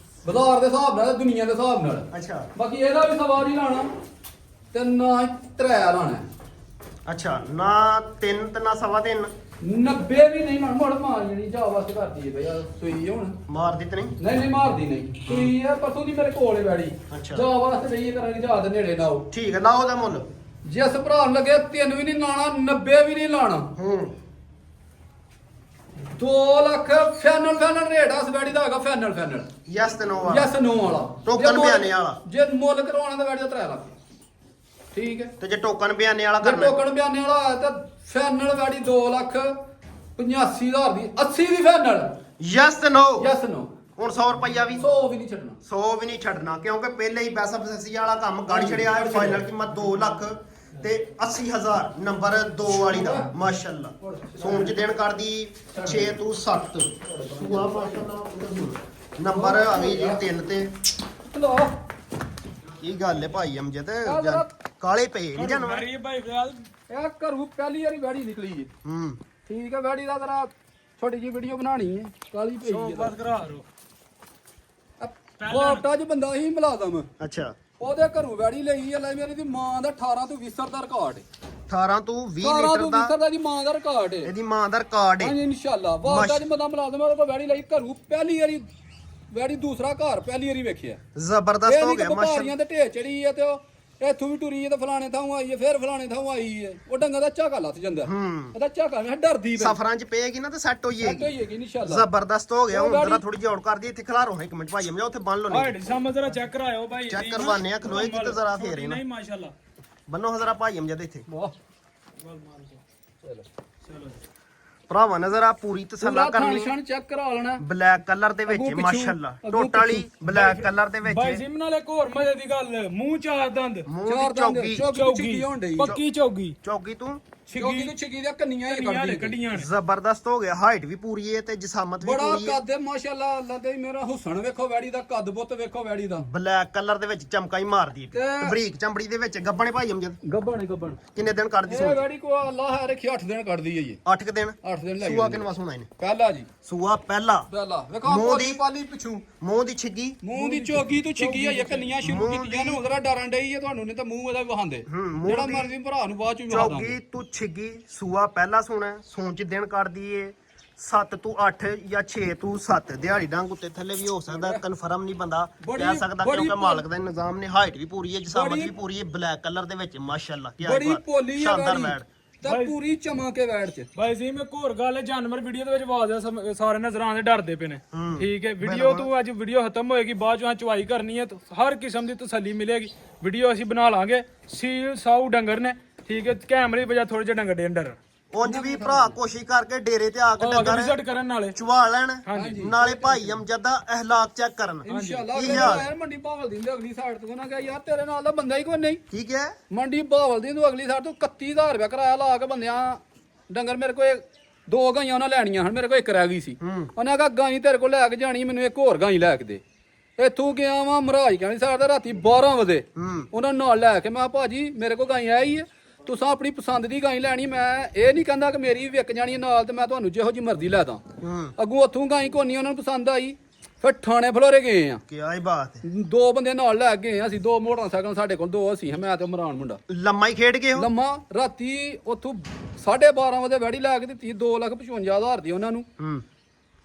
ਬਾਜ਼ਾਰ ਦੇ ਹਿਸਾਬ ਨਾਲ ਦੁਨੀਆ ਦੇ ਹਿਸਾਬ ਨਾਲ ਅੱਛਾ ਬਾਕੀ ਇਹਦਾ ਵੀ ਸਵਾ ਨਹੀਂ ਲਾਣਾ ਤੇ ਨਾ 3 ਲਾਣਾ ਅੱਛਾ ਨਾ 3 ਤੇ ਨਾ 3.5 90 ਵੀ ਨਹੀਂ ਮੜ ਮਾਰ ਜਣੀ ਜਾ ਵਾਸਤੇ ਕਰਦੀ ਹੈ ਭਈਆ ਸੂਈ ਹੁਣ ਮਾਰ ਦਿੱਤ ਨਹੀਂ ਨਹੀਂ ਮਾਰਦੀ ਨਹੀਂ ਸੂਈ ਹੈ ਪਰਸੋਂ ਦੀ ਮੇਰੇ ਕੋਲ ਹੈ ਵੈੜੀ ਅੱਛਾ। ਜਾ ਵਾਸਤੇ ਨਹੀਂ ਕਰਾਂਗੇ ਜਾ ਦੇ ਨੇੜੇ ਲਾਓ ਠੀਕ ਹੈ ਲਾਓ ਦਾ ਮੁੱਲ ਜਿਸ ਭਰਾ ਨੂੰ ਲੱਗੇ 3 ਵੀ ਨਹੀਂ ਲਾਣਾ 90 ਵੀ ਨਹੀਂ ਲਾਣਾ ਹੂੰ 2 ਲੱਖ ਫਾਈਨਲ ਰੇਟ ਆ ਇਸ ਵੈੜੀ ਦਾ ਹੈਗਾ ਫਾਈਨਲ ਯਸ ਤੇ ਨੋ ਵਾਲਾ ਯਸ ਨੋ ਵਾਲਾ ਟੋਕਨ ਜੇ ਮੁੱਲ- ਬਿਆਨੇ ਵਾਲਾ। ਜੇ ਮੁੱਲ ਕਰਵਾਉਣਾ ਤਾਂ ਵੈੜੀ ਦਾ 3 ਲੱਖ ਠੀਕ ਹੈ ਤੇ ਜੇ ਟੋਕਨ ਬਿਆਨੇ ਵਾਲਾ ਜੇ ਕਰਨਾ ਟੋਕਨ ਬਿਆਨੇ ਵਾਲਾ ਆਇਆ ਤਾਂ ਫਾਈਨਲ ਵੈੜੀ 2 ਲੱਖ 85,000 ਦੀ 80 ਦੀ ਫਾਈਨਲ ਯਸ ਤੇ ਨੋ ਯਸ ਨੋ ਹੁਣ 100 ਰੁਪਈਆ ਵੀ 100 ਵੀ ਨਹੀਂ ਛੱਡਣਾ 100 ਵੀ ਨਹੀਂ ਛੱਡਣਾ ਕਿਉਂਕਿ ਪਹਿਲੇ ਹੀ ਪੈਸਾ ਫਸੀ ਵਾਲਾ ਕੰਮ ਗੜ ਛੜਿਆ ਹੈ ਫਾਈਨਲ ਕੀਮਤ 2 ਲੱਖ ਤੇ 80,000 ਨੰਬਰ 2 ਵਾਲੀ ਦਾ ਮਾਸ਼ਾਅੱਲਾ ਸੋਨ ਚ ਦਿਨ ਕਰਦੀ 6 ਤੋਂ 7 ਸੂਆ ਮਾਸ਼ਾਅੱਲਾ ਨੰਬਰ ਆ ਗਈ ਜੀ 3 ਤੇ ਚਲੋ ਕੀ ਗੱਲ ਹੈ ਭਾਈ ਅਮਜਦ ਆਹ ਜਰਾ- ਕਾਲੇ ਪਏ ਨਹੀਂ ਜਾਨਵਰ ਮਾਰੀ ਭਾਈ ਫਿਲਹਾਲ ਇਹ ਘਰੋਂ ਪਹਿਲੀ ਵਾਰੀ ਵੈੜੀ ਨਿਕਲੀ ਹੈ ਹੂੰ ਠੀਕ ਹੈ ਵੈੜੀ ਦਾ ਜਰਾ ਛੋਟੀ ਜਿਹੀ ਵੀਡੀਓ ਬਣਾਣੀ ਹੈ ਕਾਲੀ ਪਈ ਹੈ ਬਸ ਕਰਾ ਰੋ ਵਾਪਟਾ 'ਚ ਬੰਦਾ ਹੀ ਮੁਲਾਜ਼ਮ ਅੱਛਾ ਉਹਦੇ ਘਰੋਂ ਵੈੜੀ ਲਈ ਆ ਲੈ ਮੇਰੀ ਦੀ ਮਾਂ ਦਾ 18 ਤੋਂ 20 ਦਾ ਰਿਕਾਰਡ ਹੈ 18 ਤੋਂ 20 18 ਲੀਟਰ ਤੋਂ ਦਾ 20 ਦਾ ਦੀ ਮਾਂ ਦਾ ਰਿਕਾਰਡ ਹੈ ਇਹਦੀ ਮਾਂ ਦਾ ਰਿਕਾਰਡ ਹੈ ਹਾਂਜੀ ਇਨਸ਼ਾਅੱਲਾ ਵਾਪਟਾ 'ਚ ਬੰਦਾ ਮੁਲਾਜ਼ਮ ਉਹਦੇ ਕੋਲ ਵੈੜੀ ਲਈ ਘਰੋਂ ਪਹਿਲੀ ਵਾਰੀ ਵੈੜੀ ਦੂਸਰਾ ਘਰ ਪਹਿਲੀ ਵਾਰੀ ਵੇਖਿਆ ਜ਼ਬਰਦਸਤ ਹੋ ਗਿਆ ਮਾਸ਼ਾਅੱਲਾ ਵਪਾਰੀਆਂ ਦੇ ਢੇਰ ਚੜੀ ਹੈ ਤੇ ਉਹ ਇੱਥੋਂ ਵੀ ਟੁਰੀ ਹੈ ਤੇ ਫਲਾਣੇ ਥਾਂ ਆਈ ਹੈ ਫਿਰ ਫਲਾਣੇ ਥਾਂ ਆਈ ਹੈ ਉਹ ਡੰਗਾ ਦਾ ਝਾਕਾ ਲੱਥ ਜਾਂਦਾ ਇਹਦਾ ਝਾਕਾ ਮੈਂ ਡਰਦੀ ਪਈ ਸਫਰਾਂ 'ਚ ਪਏਗੀ ਨਾ ਤੇ ਸੈੱਟ ਹੋ ਜਾਏਗੀ ਹੋਈਏਗੀ ਇਨਸ਼ਾਅੱਲਾ ਜ਼ਬਰਦਸਤ ਹੋ ਗਿਆ ਹੁਣ ਜਰਾ ਥੋੜੀ ਜਿਹੀ ਔੜ ਕਰਦੀ ਇੱਥੇ ਖਲਾਰੋ ਇੱਕ ਮਿੰਟ ਭਾਈ ਅਮਜਾ ਉੱਥੇ ਬੰਨ ਲਓ ਨਹੀਂ ਹਾਈਟ ਸਾਹਮਣੇ ਜ਼ਰਾ ਚੈੱਕ ਕਰਾਇਓ ਭਾਈ ਚੈੱਕ ਕਰਵਾਨੇ ਆ ਖਲੋਏਗੀ ਤੇ ਜ਼ਰਾ ਫੇਰ ਨਹੀਂ ਮਾਸ਼ਾਅੱਲਾ ਬੰਨੋ ਹਜ਼ਰਾ ਭਾਈ ਅਮਜਾ ਦੇ ਇੱਥੇ ਵਾਹ ਚਲੋ ਭਰਾਵਾ ਨਜ਼ਰ ਆ ਪੂਰੀ ਤਸੱਲਾ ਕਰਨੀ ਨਿਸ਼ਾਨ ਚੈੱਕ ਕਰਾ ਲੈਣਾ ਬਲੈਕ ਕਲਰ ਦੇ ਵਿੱਚ ਅੱਗੋਂ ਪਿੱਛੋਂ, ਮਾਸ਼ਾਅੱਲਾ ਅੱਗੋਂ ਟੋਟਲੀ ਬਲੈਕ ਕਲਰ ਦੇ ਵਿੱਚ ਭਾਈ ਸਿਮ ਨਾਲ ਇੱਕ ਹੋਰ ਮਜ਼ੇ ਦੀ ਗੱਲ ਮੂੰਹ ਚਾਰ ਦੰਦ ਮੂੰਹ ਚਾਰ ਦੀ ਦੰਦ ਚੌਗੀ ਚੌਗੀ ਹੋਣ ਡਈ ਪੱਕੀ ਚੌਗੀ ਚੌਗੀ ਤੂੰ ਚੌਗੀ ਤੋਂ ਛਿੱਗੀ ਦੀਆਂ ਕੰਨੀਆਂ ਹੀ ਕੰਨੀਆਂ ਨੇ ਕੱਢਦੀ ਕੱਢੀਆਂ ਨੇ ਜ਼ਬਰਦਸਤ ਹੋ ਗਿਆ ਹਾਈਟ ਵੀ ਪੂਰੀ ਹੈ ਤੇ ਜਿਸਾਮਤ ਵੀ ਬੜਾ ਪੂਰੀ ਹੈ ਕੱਦ ਹੈ ਮਾਸ਼ਾਅੱਲਾ ਅੱਲਾ ਦੇ ਮੇਰਾ ਹੁਸਨ ਵੇਖੋ ਵੈੜੀ ਦਾ ਕੱਦ ਬੁੱਤ ਵੇਖੋ ਵੈੜੀ ਦਾ ਬਲੈਕ ਕਲਰ ਦੇ ਵਿੱਚ ਚਮਕਾ ਹੀ ਮਾਰਦੀ ਹੈ ਤੇ- ਬਰੀਕ ਚਮੜੀ ਦੇ ਵਿੱਚ ਗੱਬਣੇ ਭਾਈ ਅਮਜਦ ਗੱਬਣ ਗੱਬਣ ਕਿੰਨੇ ਦਿਨ ਕੱਢਦੀ ਇਹ ਸੂ ਵੈੜੀ ਕੋ ਅੱਲਾ ਹੈ ਰੱਖੀ 8 ਦਿਨ ਕੱਢਦੀ ਹੈ ਜੀ 8 ਦਿਨ 8 ਦਿਨ ਲੈ ਸੂਆ ਕਿੰਨਵਾ ਸੁਣਾ ਇਹਨੇ ਪਹਿਲਾ ਜੀ ਸੂਆ ਪਹਿਲਾ ਪਹਿਲਾ ਵੇਖੋ ਮੂੰਹ ਪੋਲੀ ਦੀ- ਪਾਲੀ ਪਿਛੂ ਮੂੰਹ ਦੀ ਛਿੱਗੀ ਮੂੰਹ ਦੀ ਚੋਗੀ ਤੋਂ ਛਿੱਗੀ ਹੋਈ ਹੈ ਕੰਨੀਆਂ ਸ਼ੁਰੂ ਮੂੰਹ ਕੀਤੀਆਂ ਨੇ ਉਧਰਾ ਡਰਨ ਡਈ ਹੈ ਤੁਹਾਨੂੰ ਨਹੀਂ ਤਾਂ ਮੂੰਹ ਇਹਦਾ ਵਹਾਂਦੇ ਮੂੰਹ ਜਿਹੜਾ ਦੀ- ਮਰਜ਼ੀ ਭਰਾ ਨੂੰ ਬਾਅਦ ਚ ਵੀ ਵਹਾ ਦਾਂਗੇ ਚੌਗੀ ਤੂੰ ਛਿੱਗੀ ਸੂਆ ਪਹਿਲਾ ਸੁਣਾ ਸੌਂ ਚ ਦਿਨ ਕੱਢਦੀ ਏ 7 ਤੋਂ 8 ਜਾਂ 6 ਤੋਂ 7 ਦਿਹਾੜੀ ਡੰਗ ਉੱਤੇ ਥੱਲੇ ਵੀ ਹੋ ਸਕਦਾ ਕਨਫਰਮ ਨਹੀਂ ਬੰਦਾ ਬੜੀ- ਕਹਿ ਸਕਦਾ ਬੜੀ ਕਿਉਂਕਿ ਮਾਲਕ ਦਾ ਨਿਜ਼ਾਮ ਨੇ ਹਾਈਟ ਵੀ ਪੂਰੀ ਹੈ ਜਿਸਾਮਤ ਬੜੀ- ਵੀ ਪੂਰੀ ਹੈ ਬਲੈਕ ਕਲਰ ਦੇ ਵਿੱਚ ਮਾਸ਼ਾਅੱਲਾ ਕੀ ਬੜੀ ਪੋਲੀ ਹੈ ਸ਼ਾਨਦਾਰ ਵੈੜੀ ਵੈੜ ਤਾਂ ਪੂਰੀ ਚਮਕ ਕੇ ਵੈੜ ਚ ਭਾਈ ਜੀ ਮੈਂ ਇੱਕ ਹੋਰ ਗੱਲ ਹੈ ਜਾਨਵਰ ਵੀਡੀਓ ਦੇ ਵਿੱਚ ਆਵਾਜ਼ ਆ ਸਾਰੇ ਨਜ਼ਰਾਂ ਦੇ ਡਰਦੇ ਪਏ ਨੇ ਠੀਕ ਹੈ ਵੀਡੀਓ ਤੋਂ ਅੱਜ ਵੀਡੀਓ ਖਤਮ ਹੋਏਗੀ ਬਾਅਦ ਚੋਂ ਚੁਆਈ ਕਰਨੀ ਹੈ ਤਾਂ ਹਰ ਕਿਸਮ ਦੀ ਤਸੱਲੀ ਮਿਲੇਗੀ ਵੀਡੀਓ ਅਸੀਂ ਬਣਾ ਲਾਂਗੇ ਸੀਲ ਸਾਊ ਡੰਗਰ ਨੇ ਠੀਕ ਹੈ ਕੈਮਰੇ ਦੀ ਵਜ੍ਹਾ ਥੋੜੇ ਜਿਹਾ ਡੰਗਰ ਦੇ ਅੰਡਰ ਉਂਝ ਵੀ ਭਰਾ ਕੋਸ਼ਿਸ਼ ਕਰਕੇ ਡੇਰੇ ਤੇ ਆ ਕੇ ਡੰਗਰ ਵਿਜ਼ਿਟ ਕਰਨ ਨਾਲੇ ਚਵਾ ਲੈਣ ਨਾਲੇ ਭਾਈ ਅਮਜਦ ਦਾ ਅਹਿਲਾਕ ਚੈੱਕ ਕਰਨ ਇਨਸ਼ਾਅੱਲਾ ਕੀ ਅਗਲੇ ਹਾਲ? ਯਾਰ ਮੰਡੀ ਭਾਵਲ ਦੀ ਅਗਲੀ ਸਾਈਡ ਤੋਂ ਨਾ ਕਿਹਾ ਯਾਰ ਤੇਰੇ ਨਾਲ ਦਾ ਬੰਦਾ ਹੀ ਕੋਈ ਨਹੀਂ ਠੀਕ ਹੈ ਮੰਡੀ ਭਾਵਲ ਦੀ ਤੂੰ ਅਗਲੀ ਸਾਈਡ ਤੋਂ 31000 ਰੁਪਏ ਕਿਰਾਇਆ ਲਾ ਕੇ ਬੰਦਿਆਂ ਡੰਗਰ ਮੇਰੇ ਕੋਲ 2 ਗਾਈਆਂ ਉਹਨਾਂ ਲੈਣੀਆਂ ਹਨ ਮੇਰੇ ਕੋਲ ਇੱਕ ਰਹਿ ਗਈ ਸੀ ਉਹਨੇ ਕਿਹਾ ਗਾਈ ਤੇਰੇ ਕੋਲ ਲੈ ਕੇ ਜਾਣੀ ਮੈਨੂੰ ਇੱਕ ਹੋਰ ਗਾਈ ਲੈ ਕੇ ਦੇ ਇੱਥੋਂ ਗਿਆ ਵਾਂ ਮਹਾਰਾਜ ਕਹਿੰਦੀ ਸਾਈਡ ਦਾ ਰਾਤੀ 12 ਵਜੇ ਉਹਨਾਂ ਨੂੰ ਨਾਲ ਲੈ ਕੇ ਮੈਂ ਕਿਹਾ ਭਾਜੀ ਮੇਰੇ ਕੋਲ ਗਾਈ ਆਈ ਹੈ ਤੁਸੀਂ ਆਪਣੀ ਪਸੰਦ ਦੀ ਗਾਈ ਲੈਣੀ ਮੈਂ ਇਹ ਨਹੀਂ ਕਹਿੰਦਾ ਕਿ ਮੇਰੀ ਵੀ ਵਿਕ ਜਾਣੀ ਹੈ ਨਾਲ ਤੇ ਮੈਂ ਤੁਹਾਨੂੰ ਜਿਹੋ ਜੀ ਮਰਜ਼ੀ ਲੈ ਦਾਂ ਅੱਗੋਂ ਉੱਥੋਂ ਗਾਈ ਕੋਨੀ ਉਹਨਾਂ ਨੂੰ ਪਸੰਦ ਆਈ ਫਿਰ ਥਾਣੇ ਫਲੋਰੇ ਗਏ ਆ ਕੀ ਆਈ ਬਾਤ ਹੈ 2 ਬੰਦੇ ਨਾਲ ਲੈ ਕੇ ਗਏ ਅਸੀਂ 2 ਮੋਟਰਸਾਈਕਲ ਸਾਡੇ ਕੋਲ 2 ਅਸੀਂ ਮੈਂ ਤੇ ਇਮਰਾਨ ਮੁੰਡਾ ਲੰਮਾ ਹੀ ਖੇਡ ਗਏ ਹੋ ਲੰਮਾ ਰਾਤੀ ਉੱਥੋਂ 12:30 ਵਜੇ ਵੈੜੀ ਲੈ ਕੇ ਦਿੱਤੀ 2,55,000 ਦੀ ਉਹਨਾਂ ਨੂੰ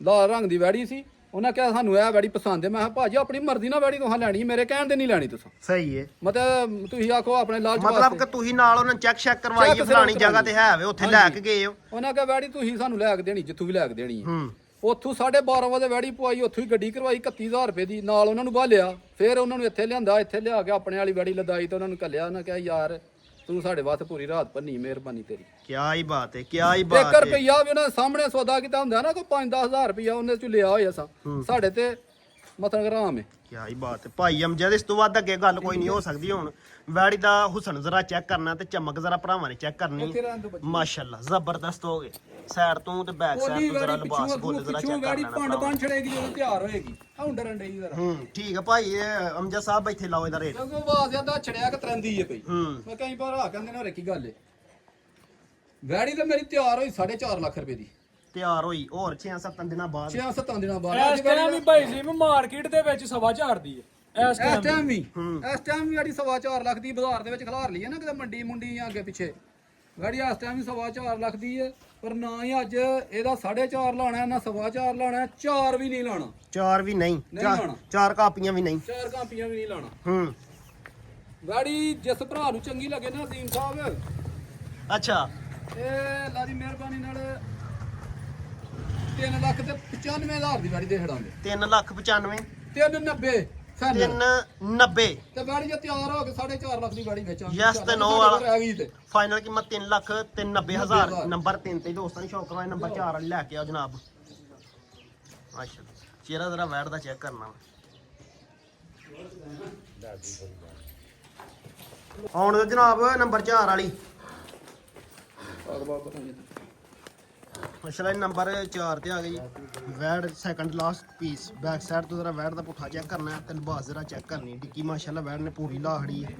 ਲਾਲ ਰੰਗ ਦੀ ਵੈੜੀ ਸੀ ਉਹਨਾਂ ਕਿਹਾ ਸਾਨੂੰ ਇਹ ਵੈੜੀ ਪਸੰਦ ਹੈ ਮੈਂ ਕਿਹਾ ਭਾਜੀ ਆਪਣੀ ਮਰਜ਼ੀ ਨਾਲ ਵੈੜੀ ਤੁਹਾਂ ਲੈਣੀ ਮੇਰੇ ਕਹਿਣ ਤੇ ਨਹੀਂ ਲੈਣੀ ਤੁਸੀਂ ਸਹੀ ਹੈ ਮਤਲਬ ਤੁਸੀਂ ਆਖੋ ਆਪਣੇ ਲਾਲਚ ਮਤਲਬ ਕਿ ਤੁਸੀਂ ਨਾਲ ਉਹਨਾਂ ਚੈੱਕ ਚੈੱਕ ਕਰਵਾਈ Check ਫਲਾਣੀ ਕਰਾਈ। ਜਗ੍ਹਾ ਤੇ ਹੈ ਵੇ ਉੱਥੇ ਲੈ ਕੇ ਗਏ ਹੋ ਉਹਨਾਂ ਕਿਹਾ ਵੈੜੀ ਤੁਸੀਂ ਸਾਨੂੰ ਲੈ ਕੇ ਦੇਣੀ ਜਿੱਥੋਂ ਵੀ ਲੈ ਕੇ ਦੇਣੀ ਹੈ ਉੱਥੋਂ 12:30 ਵਜੇ ਵੈੜੀ ਪਵਾਈ ਉੱਥੋਂ ਹੀ ਗੱਡੀ ਕਰਵਾਈ 31000 ਰੁਪਏ ਦੀ ਨਾਲ ਉਹਨਾਂ ਨੂੰ ਬਾਲਿਆ ਫਿਰ ਉਹਨਾਂ ਨੂੰ ਇੱਥੇ ਲਿਆਂਦਾ ਇੱਥੇ ਲਿਆ ਕੇ ਆਪਣੇ ਵਾਲੀ ਵੈੜੀ ਲਦਾਈ ਤੇ ਉਹਨਾਂ ਨੂੰ ਕੱਲਿਆ ਉਹਨਾਂ ਕਿਹਾ ਯਾਰ ਤੂੰ ਸਾਡੇ ਵਾਸਤੇ ਪੂਰੀ ਰਾਤ ਭੰਨੀ ਮਿਹਰਬਾਨੀ ਤੇਰੀ ਕੀ ਹੀ ਬਾਤ ਹੈ ਕੀ ਹੀ ਬਾਤ 1 ਹੈ ਰੁਪਈਆ ਵੀ ਉਹਨਾਂ ਦੇ ਸਾਹਮਣੇ ਸੌਦਾ ਕੀਤਾ ਹੁੰਦਾ ਨਾ ਕੋਈ 5-10000 ਰੁਪਈਆ ਉਹਨੇ ਚ ਲਿਆ ਹੋਇਆ ਸਾਂ ਸਾਡੇ ਤੇ ਮਤਲਬ ਆਰਾਮ ਹੈ ਕੀ ਹੀ ਬਾਤ ਹੈ ਭਾਈ ਅਮਜਦ ਇਸ ਤੋਂ ਵੱਧ ਅੱਗੇ ਗੱਲ ਕੋਈ ਨਹੀਂ ਹੋ ਸਕਦੀ ਹੁਣ ਵੈੜੀ ਦਾ ਹੁਸਨ ਜ਼ਰਾ ਚੈੱਕ ਕਰਨਾ ਤੇ ਚਮਕ ਜ਼ਰਾ ਭਰਾਵਾਂ ਨੇ ਚੈੱਕ ਕਰਨੀ ਮਾਸ਼ਾਅੱਲਾ ਜ਼ਬਰਦਸਤ ਹੋ ਗਏ ਸਾਈਡ ਤੋਂ ਤੇ ਬੈਕ ਸਾਈਡ ਤੋਂ ਜ਼ਰਾ ਲਿਬਾਸ ਬੋਲ ਜ਼ਰਾ ਚੈੱਕ ਕਰ ਵੈੜੀ ਲੈਣਾ ਪੰਡ ਬਣ ਛੜੇਗੀ ਜਦੋਂ ਤਿਆਰ ਹੋਏਗੀ ਹਾਂ ਡਰਨ ਡਈ ਜ਼ਰਾ ਠੀਕ ਹੈ ਭਾਈ ਇਹ ਅਮਜਦ ਸਾਹਿਬ ਇੱਥੇ ਲਾਓ ਇਹਦਾ ਰੇਟ ਕਿਉਂਕਿ ਆਵਾਜ਼ ਆਦਾ ਛੜਿਆ ਕਿ ਤਰੰਦੀ ਹੈ ਪਈ ਮੈਂ ਕਈ ਵਾਰ ਆ ਕਹਿੰਦੇ ਨਾ ਕੀ ਗੱਲ ਹੈ ਵੈੜੀ ਤਾਂ ਮੇਰੀ ਤਿਆਰ ਹੋਈ 4.5 ਲੱਖ ਰੁਪਏ ਦੀ ਤਿਆਰ ਹੋਈ ਹੋਰ 6-7 ਦਿਨਾਂ ਬਾਅਦ 6-7 ਦਿਨਾਂ ਬਾਅਦ ਇਸ ਟਾਈਮ ਵੀ ਭਾਈ ਜੀ ਮਾਰਕੀਟ ਦੇ ਵਿੱਚ 4.5 ਦੀ ਹੈ ਇਸ ਇਸ ਟਾਈਮ ਟਾਈਮ ਵੀ ਜਿਹੜੀ 4.5 ਲੱਖ ਦੀ ਬਾਜ਼ਾਰ ਦੇ ਵਿੱਚ ਖਿਲਾਰ ਲਈ ਹੈ ਨਾ ਕਿਤੇ ਮੰਡੀ ਮੁੰਡੀ ਜਾਂ ਅੱਗੇ ਪਿੱਛੇ ਗਾੜੀ ਇਸ ਟਾਈਮ ਵੀ 4.5 ਲੱਖ ਦੀ ਹੈ ਪਰ ਨਾ ਹੀ ਅੱਜ ਇਹਦਾ 4.5 ਲਾਣਾ ਨਾ 4.5 ਲਾਣਾ 4 ਵੀ ਨਹੀਂ ਲਾਣਾ 4 ਵੀ ਨਹੀਂ ਨਹੀਂ ਲਾਉਣਾ। 4 ਕਾਪੀਆਂ ਵੀ ਨਹੀਂ 4 ਕਾਪੀਆਂ ਵੀ ਨਹੀਂ ਲਾਣਾ ਗਾੜੀ ਜਿਸ ਭਰਾ ਨੂੰ ਚੰਗੀ ਲੱਗੇ ਨਾ ਅਜ਼ੀਮ ਸਾਹਿਬ ਅੱਛਾ ਇਹ ਅੱਲਾ ਦੀ ਮਿਹਰਬਾਨੀ ਨਾਲ 3,95,000 ਦੀ ਗਾੜੀ ਦੇ ਖੜਾਂਗੇ 3,95,000 390 390 ਤੇ ਗਾੜੀ ਜੇ ਤਿਆਰ ਹੋ ਕੇ 4.5 ਲੱਖ ਦੀ ਗਾੜੀ ਵੇਚਾਂਗੇ Yes ਤੇ no ਵਾਲਾ। ਰਹਿ ਗਈ ਤੇ ਫਾਈਨਲ ਕੀਮਤ 3,90,000 ਨੰਬਰ 3 ਤੇ ਦੋਸਤਾਂ ਨੇ ਸ਼ੌਕ ਕਰਵਾਏ ਨੰਬਰ 4 ਵਾਲੀ ਲੈ ਕੇ ਆਓ ਜਨਾਬ ਅੱਛਾ ਚਿਹਰਾ ਜ਼ਰਾ ਵੈਟ ਦਾ ਚੈੱਕ ਕਰਨਾ ਆਉਣ ਦਿਓ ਜਨਾਬ ਨੰਬਰ 4 ਵਾਲੀ ਮਸਲਾ ਨੰਬਰ 4 ਤੇ ਆ ਗਈ wed second last piece back side ਤੋਂ ਜ਼ਰਾ ਵੈਡ ਦਾ ਪੁੱਠਾ ਚੈੱਕ ਕਰਨਾ ਹੈ ਤੇ ਲਿਬਾਸ ਜ਼ਰਾ ਚੈੱਕ ਕਰਨੀ ਡਿੱਕੀ ਮਾਸ਼ਾਅੱਲਾ ਵੈਡ ਨੇ ਪੂਰੀ ਲਾਹੜੀ ਹੈ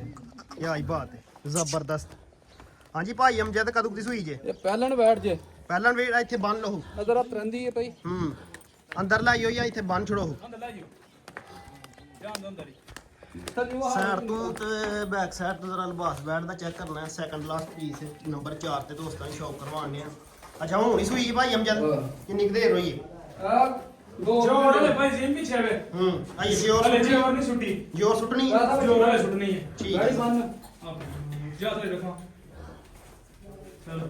ਇਹ ਆਈ ਬਾਤ ਹੈ ਜ਼ਬਰਦਸਤ ਹਾਂਜੀ ਭਾਈ ਅਮਜਦ ਕਦੋਂ ਦੀ ਸੂਈ ਜੇ ਇਹ ਪਹਿਲਣ ਬੈਠ ਜੇ ਪਹਿਲਾਂ ਵੀ ਇੱਥੇ ਬੰਨ ਲਓ ਨਜ਼ਰ ਆ ਤਰੰਦੀ ਹੈ ਪਈ ਅੰਦਰ ਲਾਈਓ ਜਾਂ ਇੱਥੇ ਬੰਨ ਛੜੋ ਧਿਆਨ ਦੋ ਅੰਦਰ ਹੀ ਸਾਈਡ ਤੋਂ ਤੇ ਬੈਕ ਸਾਈਡ ਤੋਂ ਜ਼ਰਾ ਲਿਬਾਸ ਬੈਠ ਦਾ ਚੈੱਕ ਕਰਨਾ ਹੈ। ਸੈਕੰਡ ਲਾਸਟ ਪੀਸ ਨੰਬਰ 4 ਤੇ ਦੋਸਤਾਂ ਨੂੰ ਸ਼ੌਪ ਕਰਵਾਉਣੇ ਆ। ਅੱਛਾ ਹੁਣ ਹੀ ਸੂਈ ਭਾਈ ਅਮਜਦ ਕਿੰਨੀ ਕੁ ਦੇਰ ਹੋਈ ਹੈ? ਆ ਦੋ ਜੋਰ ਵਾਲੇ ਭਾਈ ਜੀ ਪਿੱਛੇ ਵੇ ਆਈ ਜੋਰ ਹਲੇ ਜੋਰ ਨਹੀਂ ਛੁੱਟੀ ਜੋਰ ਸੁੱਟਣੀ ਜੋਰ ਵਾਲੇ ਛੁੱਟਣੀ ਹੈ ਠੀਕ ਗਾੜੀ ਹੈ। ਬੰਨ ਜਾ ਤੇ ਦੇਖੋ ਚਲੋ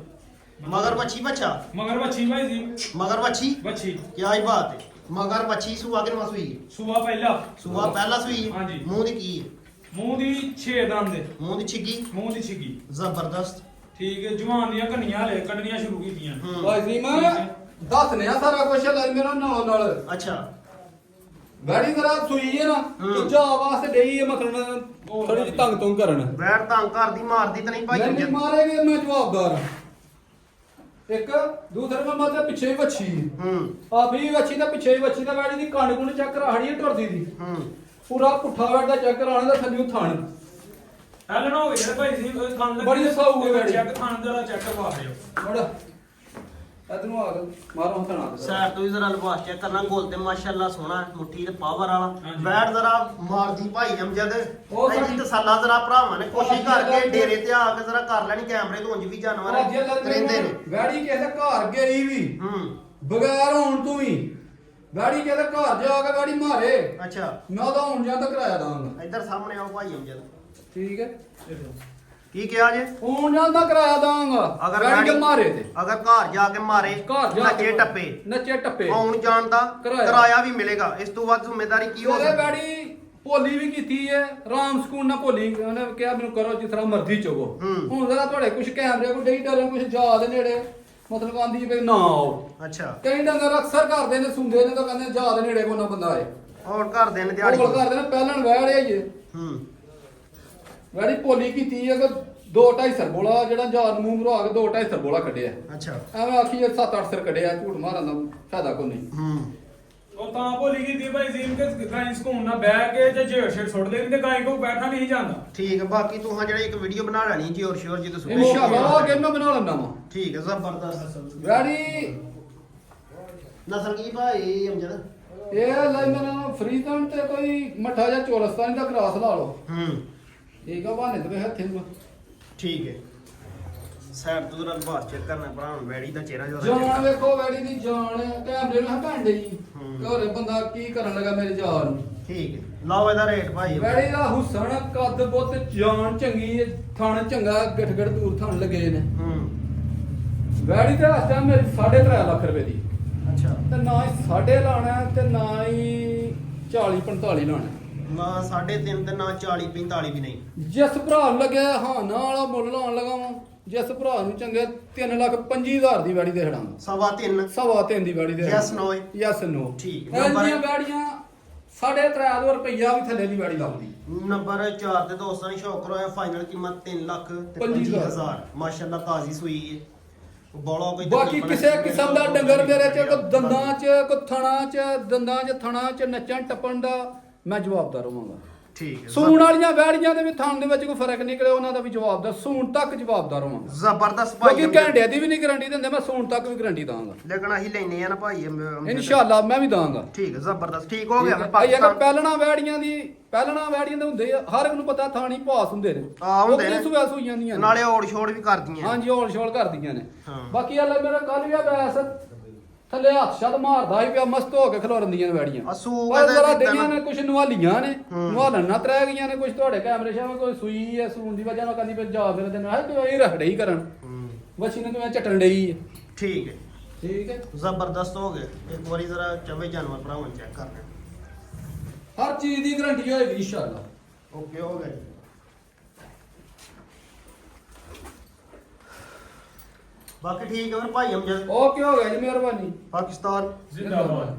ਮਗਰ ਬੱਚੀ ਬੱਚਾ ਮਗਰ ਬੱਚੀ ਭਾਈ ਜੀ ਮਗਰ ਬੱਚੀ ਬੱਚੀ ਕੀ ਆਈ ਬਾਤ ਹੈ। ਮਗਰ ਬੱਚੀ ਸੂਆ ਕਿੰਨਾ ਸੂਈ ਹੈ? ਸੂਆ ਪਹਿਲਾ ਸੂਆ ਪਹਿਲਾ ਸੂਈ ਹੈ। ਹਾਂਜੀ। ਮੂੰਹ ਦੀ ਕੀ ਹੈ? ਮੂੰਹ ਦੀ 6 ਦੰਦ ਦੇ ਮੂੰਹ ਦੀ ਛਿੱਗੀ ਮੂੰਹ ਦੀ ਛਿੱਗੀ ਜ਼ਬਰਦਸਤ। ਠੀਕ ਹੈ ਜਵਾਨ ਦੀਆਂ ਕੰਨੀਆਂ ਹਲੇ ਕੱਢਣੀਆਂ ਸ਼ੁਰੂ ਕੀਤੀਆਂ ਭਾਈ ਜੀ ਮੈਂ ਦੱਸਨੇ ਆ ਸਾਰਾ ਕੁਝ ਲੈ ਮੇਰਾ ਨਾਲ ਅੱਛਾ ਗਾੜੀ ਜਰਾ ਸੂਈ ਹੈ ਨਾ ਤੇ ਜਾ ਵਾਸਤੇ ਡਈ ਹੈ ਮਤਲਬ ਥੋੜੀ ਜਿਹੀ ਤੰਗ ਤੁੰਗ ਕਰਨ ਬੈਠ ਤਾਂ ਕਰਦੀ ਮਾਰਦੀ ਤਾਂ ਨਹੀਂ ਭਾਈ ਨਹੀਂ ਅਮਜਦ? ਮਾਰੇਗੇ ਮੈਂ ਜਵਾਬਦਾਰ ਹਾਂ। ਇੱਕ ਦੂਸਰੇ ਨੰਬਰ ਤੇ ਪਿੱਛੇ ਹੀ ਵੱਛੀ ਆ ਵੀ ਵੱਛੀ ਦਾ ਪਿੱਛੇ ਹੀ ਵੱਛੀ ਦਾ ਵਾੜੀ ਦੀ ਕੰਡ ਕੁੰਡ ਚੈੱਕ ਕਰਾਹੜੀ ਹੈ ਟੁਰਦੀ ਦੀ ਪੂਰਾ ਪੁੱਠਾ ਵੜਦਾ ਚੈੱਕ ਕਰਾਣਾ ਦਾ ਥੱਲੇ ਥਣ ਐਲਨ ਹੋ ਗਏ ਭਾਈ ਜੀ ਖਾਣ ਲੱਗੇ ਬੜੀ ਸਾਊ ਹੈ ਗਾੜੀ। ਚੈੱਕ ਖਾਣ ਦਾ ਚੈੱਕ ਕਰਵਾ ਦਿਓ ਮੜ ਇਧਰੋਂ ਆ ਗਿਆ ਮਾਰੋ ਹਥਣਾ ਤੇ ਸਾਈਡ ਤੋਂ ਵੀ ਜ਼ਰਾ ਲਿਬਾਸ ਚੈੱਕ ਕਰਨਾ। ਗੋਲ ਤੇ ਮਾਸ਼ਾਅੱਲਾ ਸੋਹਣਾ ਹੈ, ਮੁੱਠੀ ਤੇ ਪਾਵਰ ਵਾਲਾ। ਹਾਂਜੀ। ਬੈਠ ਜ਼ਰਾ ਮਾਰਦੀ ਭਾਈ ਅਮਜਦ ਉਹ ਇਹਦੀ ਸਾਡੀ- ਤਸੱਲਾ ਜ਼ਰਾ ਭਰਾਵਾਂ ਨੇ ਕੋਸ਼ਿਸ਼ ਉਹ ਕਰਕੇ ਸਾਡੀ- ਡੇਰੇ ਤੇ ਆ ਕੇ ਜ਼ਰਾ ਕਰ ਲੈਣੀ। ਕੈਮਰੇ ਤੋਂ ਉਂਝ ਵੀ ਜਾਨਵਰ ਰਹਿੰਦੇ ਨੇ। ਗਾੜੀ ਕਿਸੇ ਦੇ ਘਰ ਗਈ ਵੀ ਹੂੰ ਬਗੈਰ ਹੋਣ ਤੋਂ ਵੀ ਗਾੜੀ ਕਿਸੇ ਦੇ ਘਰ ਜਾ ਕੇ ਗਾੜੀ ਮਾਰੇ ਅੱਛਾ ਮੈਂ ਉਹਦਾ ਹੁਣ ਜਾਂਦਾ ਕਰਾਇਆ ਦਾਂਗਾ। ਇੱਧਰ ਸਾਹਮਣੇ ਆਓ ਭਾਈ ਅਮਜਦ ਠੀਕ ਹੈ ਕੀ ਕਿਹਾ ਜੇ? ਹੁਣ ਜਾਂਦਾ ਕਰਾਇਆ ਦਾਂਗਾ ਅਗਰ ਗਾੜੀ ਕੇ ਗਾੜੀ- ਮਾਰੇ ਤੇ ਅਗਰ ਘਰ ਜਾ ਕੇ ਮਾਰੇ ਘਰ ਜਾ ਨੱਚੇ ਕੇ ਟੱਪੇ ਨੱਚੇ ਟੱਪੇ ਆਉਣ ਜਾਣ ਦਾ ਕਿਰਾਇਆ। ਕਿਰਾਇਆ ਵੀ ਮਿਲੇਗਾ। ਇਸ ਤੋਂ ਵੱਧ ਜ਼ਿੰਮੇਵਾਰੀ ਕੀ ਹੋ ਉਹਦੇ ਸਕਦੀ? ਗਾੜੀ ਭੋਲੀ ਵੀ ਕੀਤੀ ਹੈ ਰਾਮ ਸਕੂਨ ਨਾਲ ਭੋਲੀ ਉਹਨੇ ਕਿਹਾ ਮੈਨੂੰ ਕਰੋ ਜਿਸ ਤਰ੍ਹਾਂ ਮਰਜ਼ੀ ਚੋਵੋ ਹੂੰ। ਹੁਣ ਜਰਾ ਤੁਹਾਡੇ ਕੁਝ ਕੈਮਰੇ ਕੋਈ ਡਈ ਡਰੇ ਕੁਝ ਜਾ ਦੇ ਨੇੜੇ ਮਤਲਬ ਆਂਦੀ ਵੀ ਨਾ ਆਓ ਅੱਛਾ ਕਈ ਡੰਗਰ ਅਕਸਰ ਕਰਦੇ ਨੇ ਸੁੰਦੇ ਨੇ ਤਾਂ ਕਹਿੰਦੇ ਜਾ ਦੇ ਨੇੜੇ ਕੋਈ ਨਾ ਬੰਦਾ ਆਏ ਹੋਰ ਘਰ ਦੇ ਨੇ ਦਿਹਾੜੀ ਕੋਲ ਕਰਦੇ ਨੇ ਪਹਿਲਾਂ ਵਹਿੜਿਆ ਜੇ ਹੂੰ ਵਹਿੜੀ ਭੋਲੀ ਕੀਤੀ ਹੈ ਕਿ 2-2.5 ਸਰਬੋਲਾ ਜਿਹੜਾ ਜਾਨ ਮੂੰਹ ਭਰਾ ਕੇ 2-2.5 ਸਰਬੋਲਾ ਕੱਢਿਆ ਅੱਛਾ ਐਵੇਂ ਆਖੀ 7-8 ਸਰ ਕੱਢਿਆ ਝੂਠ ਮਾਰਨ ਦਾ ਫਾਇਦਾ ਕੋਈ ਨਹੀਂ ਹੂੰ ਉਹ ਤਾਂ ਭੋਲੀ ਕੀਤੀ ਭਾਈ ਜੀ ਕਿ ਗਾਂ ਸਕੂਨ ਨਾ ਬਹਿ ਕੇ ਜੇ ਜੇੜ ਛੇੜ ਸੁੱਟ ਲੈਣ ਤੇ ਗਾਂ ਕੋ ਬੈਠਾ ਨਹੀਂ ਜਾਂਦਾ ਠੀਕ ਹੈ। ਬਾਕੀ ਤੂੰ ਹਾਂ ਜਿਹੜਾ ਇੱਕ ਵੀਡੀਓ ਬਣਾ ਲੈਣੀ ਜੀ ਔਰ ਸ਼ੋਰ ਜੀ ਤੁਸੀਂ ਇਨਸ਼ਾਅੱਲਾ ਅੱਗੇ ਮੈਂ ਬਣਾ ਲੈਂਦਾ ਵਾਂ ਠੀਕ ਹੈ ਜ਼ਬਰਦਸਤ। ਵਹਿੜੀ ਨਸਲ ਕੀ ਭਾਈ ਅਮਜਦ? ਇਹ ਲੈ ਮੇਰਾ ਫਰੀਦਨ ਤੇ ਕੋਈ ਮੱਠਾ ਜਾਂ ਚੋਰਸਤਾਨੀ ਦਾ ਕਰਾਸ ਲਾ ਲਓ ਹੂੰ ਠੀਕ ਆ ਬਹਾਨੇ ਤੇ ਹੱਥੇ ਨੂੰ ਠੀਕ ਹੈ। ਸਾਈਡ ਤੋਂ ਜ਼ਰਾ ਬਾਹਰ ਚੈੱਕ ਕਰਨਾ ਭਰਾ ਹੁਣ ਵੈੜੀ ਦਾ ਚਿਹਰਾ ਜਰਾ ਜਾਨ ਵੇਖੋ ਵੈੜੀ ਦੀ ਜਾਨ ਕੈਮਰੇ ਨੂੰ ਹਟਾਣ ਡਈ ਹੂੰ। ਘਰੇ ਬੰਦਾ ਕੀ ਕਰਨ ਲੱਗਾ ਮੇਰੀ ਜਾਨ ਨੂੰ ਠੀਕ ਹੈ। ਲਾਓ ਇਹਦਾ ਰੇਟ ਭਾਈ। ਵੈੜੀ ਦਾ ਹੁਸਨ ਕੱਦ ਬੁੱਤ ਜਾਨ ਚੰਗੀ ਹੈ, ਥਣ ਚੰਗਾ ਗਠਗੜ ਦੂਰ ਥਣ ਲੱਗੇ ਨੇ ਹੂੰ ਵੈੜੀ ਤੇ ਇਸ ਟਾਈਮ ਮੇਰੀ 3.5 ਲੱਖ ਰੁਪਏ ਦੀ ਅੱਛਾ ਤੇ ਨਾ ਹੀ 1.5 ਲਾਣਾ ਤੇ ਨਾ ਹੀ 40-45 ਲਾਣਾ ਨਾ 3.5 ਤੇ ਨਾ 40 45 ਵੀ ਨਹੀਂ। ਜਿਸ ਭਰਾ ਨੂੰ ਲੱਗਿਆ ਹਾਂ ਨਾ ਵਾਲਾ ਮੁੱਲ ਲਾਉਣ ਲਗਾ ਵਾਂ ਜਿਸ ਭਰਾ ਨੂੰ ਚੰਗੇ 3,25,000 ਦੀ ਵਾੜੀ ਦੇ ਛੜਾਂਗਾ 3.5 ਸਵਾ 3 ਦੀ ਵਾੜੀ ਦੇ Yes, no? ਯੈਸ ਨੋ ਠੀਕ। ਇਹਦੀਆਂ ਵਾੜੀਆਂ 3,500 ਰੁਪਈਆ ਵੀ ਥੱਲੇ ਦੀ ਵਾੜੀ ਲਾਉਂਦੀ ਨੰਬਰ 4 ਤੇ ਦੋਸਤਾਂ ਨੇ ਸ਼ੌਕ ਕਰਵਾਇਆ। ਫਾਈਨਲ ਕੀਮਤ 3,25,000 ਮਾਸ਼ਾਅੱਲਾ ਤਾਜ਼ੀ ਸੂਈ ਹੈ। ਬੋਲਾ ਕੋਈ ਬਾਕੀ ਤਕਲੀਫ ਕਿਸੇ ਨਹੀਂ। ਕਿਸਮ ਦਾ ਡੰਗਰ ਮੇਰੇ ਚ ਕੋ ਦੰਦਾਂ ਚ ਕੋ ਥਣਾ ਚ ਦੰਦਾਂ ਚ ਥਣਾ ਚ ਨੱਚਣ ਟੱਪਣ ਦਾ ਮੈਂ ਜਵਾਬਦਾਰ ਹੋਵਾਂਗਾ। ਠੀਕ ਹੈ। ਸੂਣ ਵਾਲੀਆਂ ਵੈੜੀਆਂ ਦੇ ਵੀ ਥਣ ਦੇ ਵਿੱਚ ਕੋਈ ਫਰਕ ਨਿਕਲੇ ਉਹਨਾਂ ਦਾ ਵੀ ਜਵਾਬਦਾਰ ਸੂਣ ਤੱਕ ਜਵਾਬਦਾਰ ਹੋਵਾਂਗਾ। ਜ਼ਬਰਦਸਤ ਭਾਈ ਕਿਉਂਕਿ ਘੰਟੇ ਦੀ ਵੀ ਨਹੀਂ ਗਾਰੰਟੀ ਦਿੰਦੇ ਮੈਂ ਸੂਣ ਤੱਕ ਵੀ ਗਾਰੰਟੀ ਦਾਂਗਾ ਲੇਕਿਨ ਅਸੀਂ ਲੈਨੇ ਆ ਨਾ ਭਾਈ ਇਨਸ਼ਾਅੱਲਾ ਮੈਂ ਵੀ ਦਾਂਗਾ। ਠੀਕ ਹੈ ਜ਼ਬਰਦਸਤ। ਠੀਕ ਹੋ ਗਿਆ ਫਿਰ ਪਾਕਿਸਤਾਨ ਪਾਕਿਸਤਾਨ ਪਹਿਲਣਾ ਵੈੜੀਆਂ ਦੇ ਹੁੰਦੇ ਆ, ਹਰ ਇੱਕ ਨੂੰ ਪਤਾ ਥਾਣੀ ਪਾਸ ਹੁੰਦੇ ਨੇ ਹੁੰਦੇ ਨੇ। ਸੂਆ ਸੂਈ ਜਾਂਦੀਆਂ ਨੇ। ਨਾਲੇ ਔੜ ਛੋੜ ਵੀ ਕਰਦੀਆਂ। ਹਾਂਜੀ ਹੌਲ ਛੋਲ ਕਰਦੀਆਂ ਨੇ ਹਾਂ। ਬਾਕੀ ਅੱਲਾ ਮੇਰਾ ਕੱਲ ਗਿਆ ਬੈਸ ਥੱਲੇ ਹੱਥ ਛੱਡ ਮਾਰਦਾ ਹੀ ਪਿਆ ਮਸਤ ਹੋ ਕੇ ਖਲੋਰੰਦੀਆਂ ਨੇ ਵੈੜੀਆਂ ਅਸੂ ਪਰ ਇਹਦਾ ਜ਼ਰਾ ਜਿੱਦਾਂ ਡਈਆਂ ਨੇ ਕੁਝ ਨਵਾਲੀਆਂ ਨੇ ਹੂੰ। ਨਵਾਲਣ ਨਾ ਤਰੇ ਗਈਆਂ ਨੇ ਕੁਝ ਤੁਹਾਡੇ ਕੈਮਰੇ ਸ਼ਾਮੇ ਕੋਈ ਸੂਈ ਹੈ ਸੂਣ ਦੀ ਵਜ੍ਹਾ ਨਾਲ ਕਹਿੰਦੀ ਪਈ ਜਾ ਫਿਰ ਦਿਨ ਹੈ ਕਿ ਇਹ ਰੱਖ ਡਈ ਕਰਨ ਹੂੰ। ਬੱਚੀ ਨੇ ਕਿਵੇਂ ਝਟਣ ਡਈ ਹੈ ਠੀਕ ਹੈ ਠੀਕ ਹੈ ਜ਼ਬਰਦਸਤ ਹੋ ਗਿਆ। ਇੱਕ ਵਾਰੀ ਜ਼ਰਾ ਚਵੇ ਜਾਨਵਰ ਭਰਾਵਾਂ ਚੈੱਕ ਕਰ ਲੈ। ਹਰ ਚੀਜ਼ ਦੀ ਗਾਰੰਟੀ ਹੋਏਗੀ ਇਨਸ਼ਾਅੱਲਾ। ਓਕੇ ਹੋ ਗਿਆ ਜੀ। ਬਾਕੀ ਠੀਕ ਹੈ ਫਿਰ ਭਾਈ ਅਮਜਦ। ਓਕੇ ਹੋ ਗਿਆ ਜੀ ਮਿਹਰਬਾਨੀ ਪਾਕਿਸਤਾਨ ਜ਼ਿੰਦਾਬਾਦ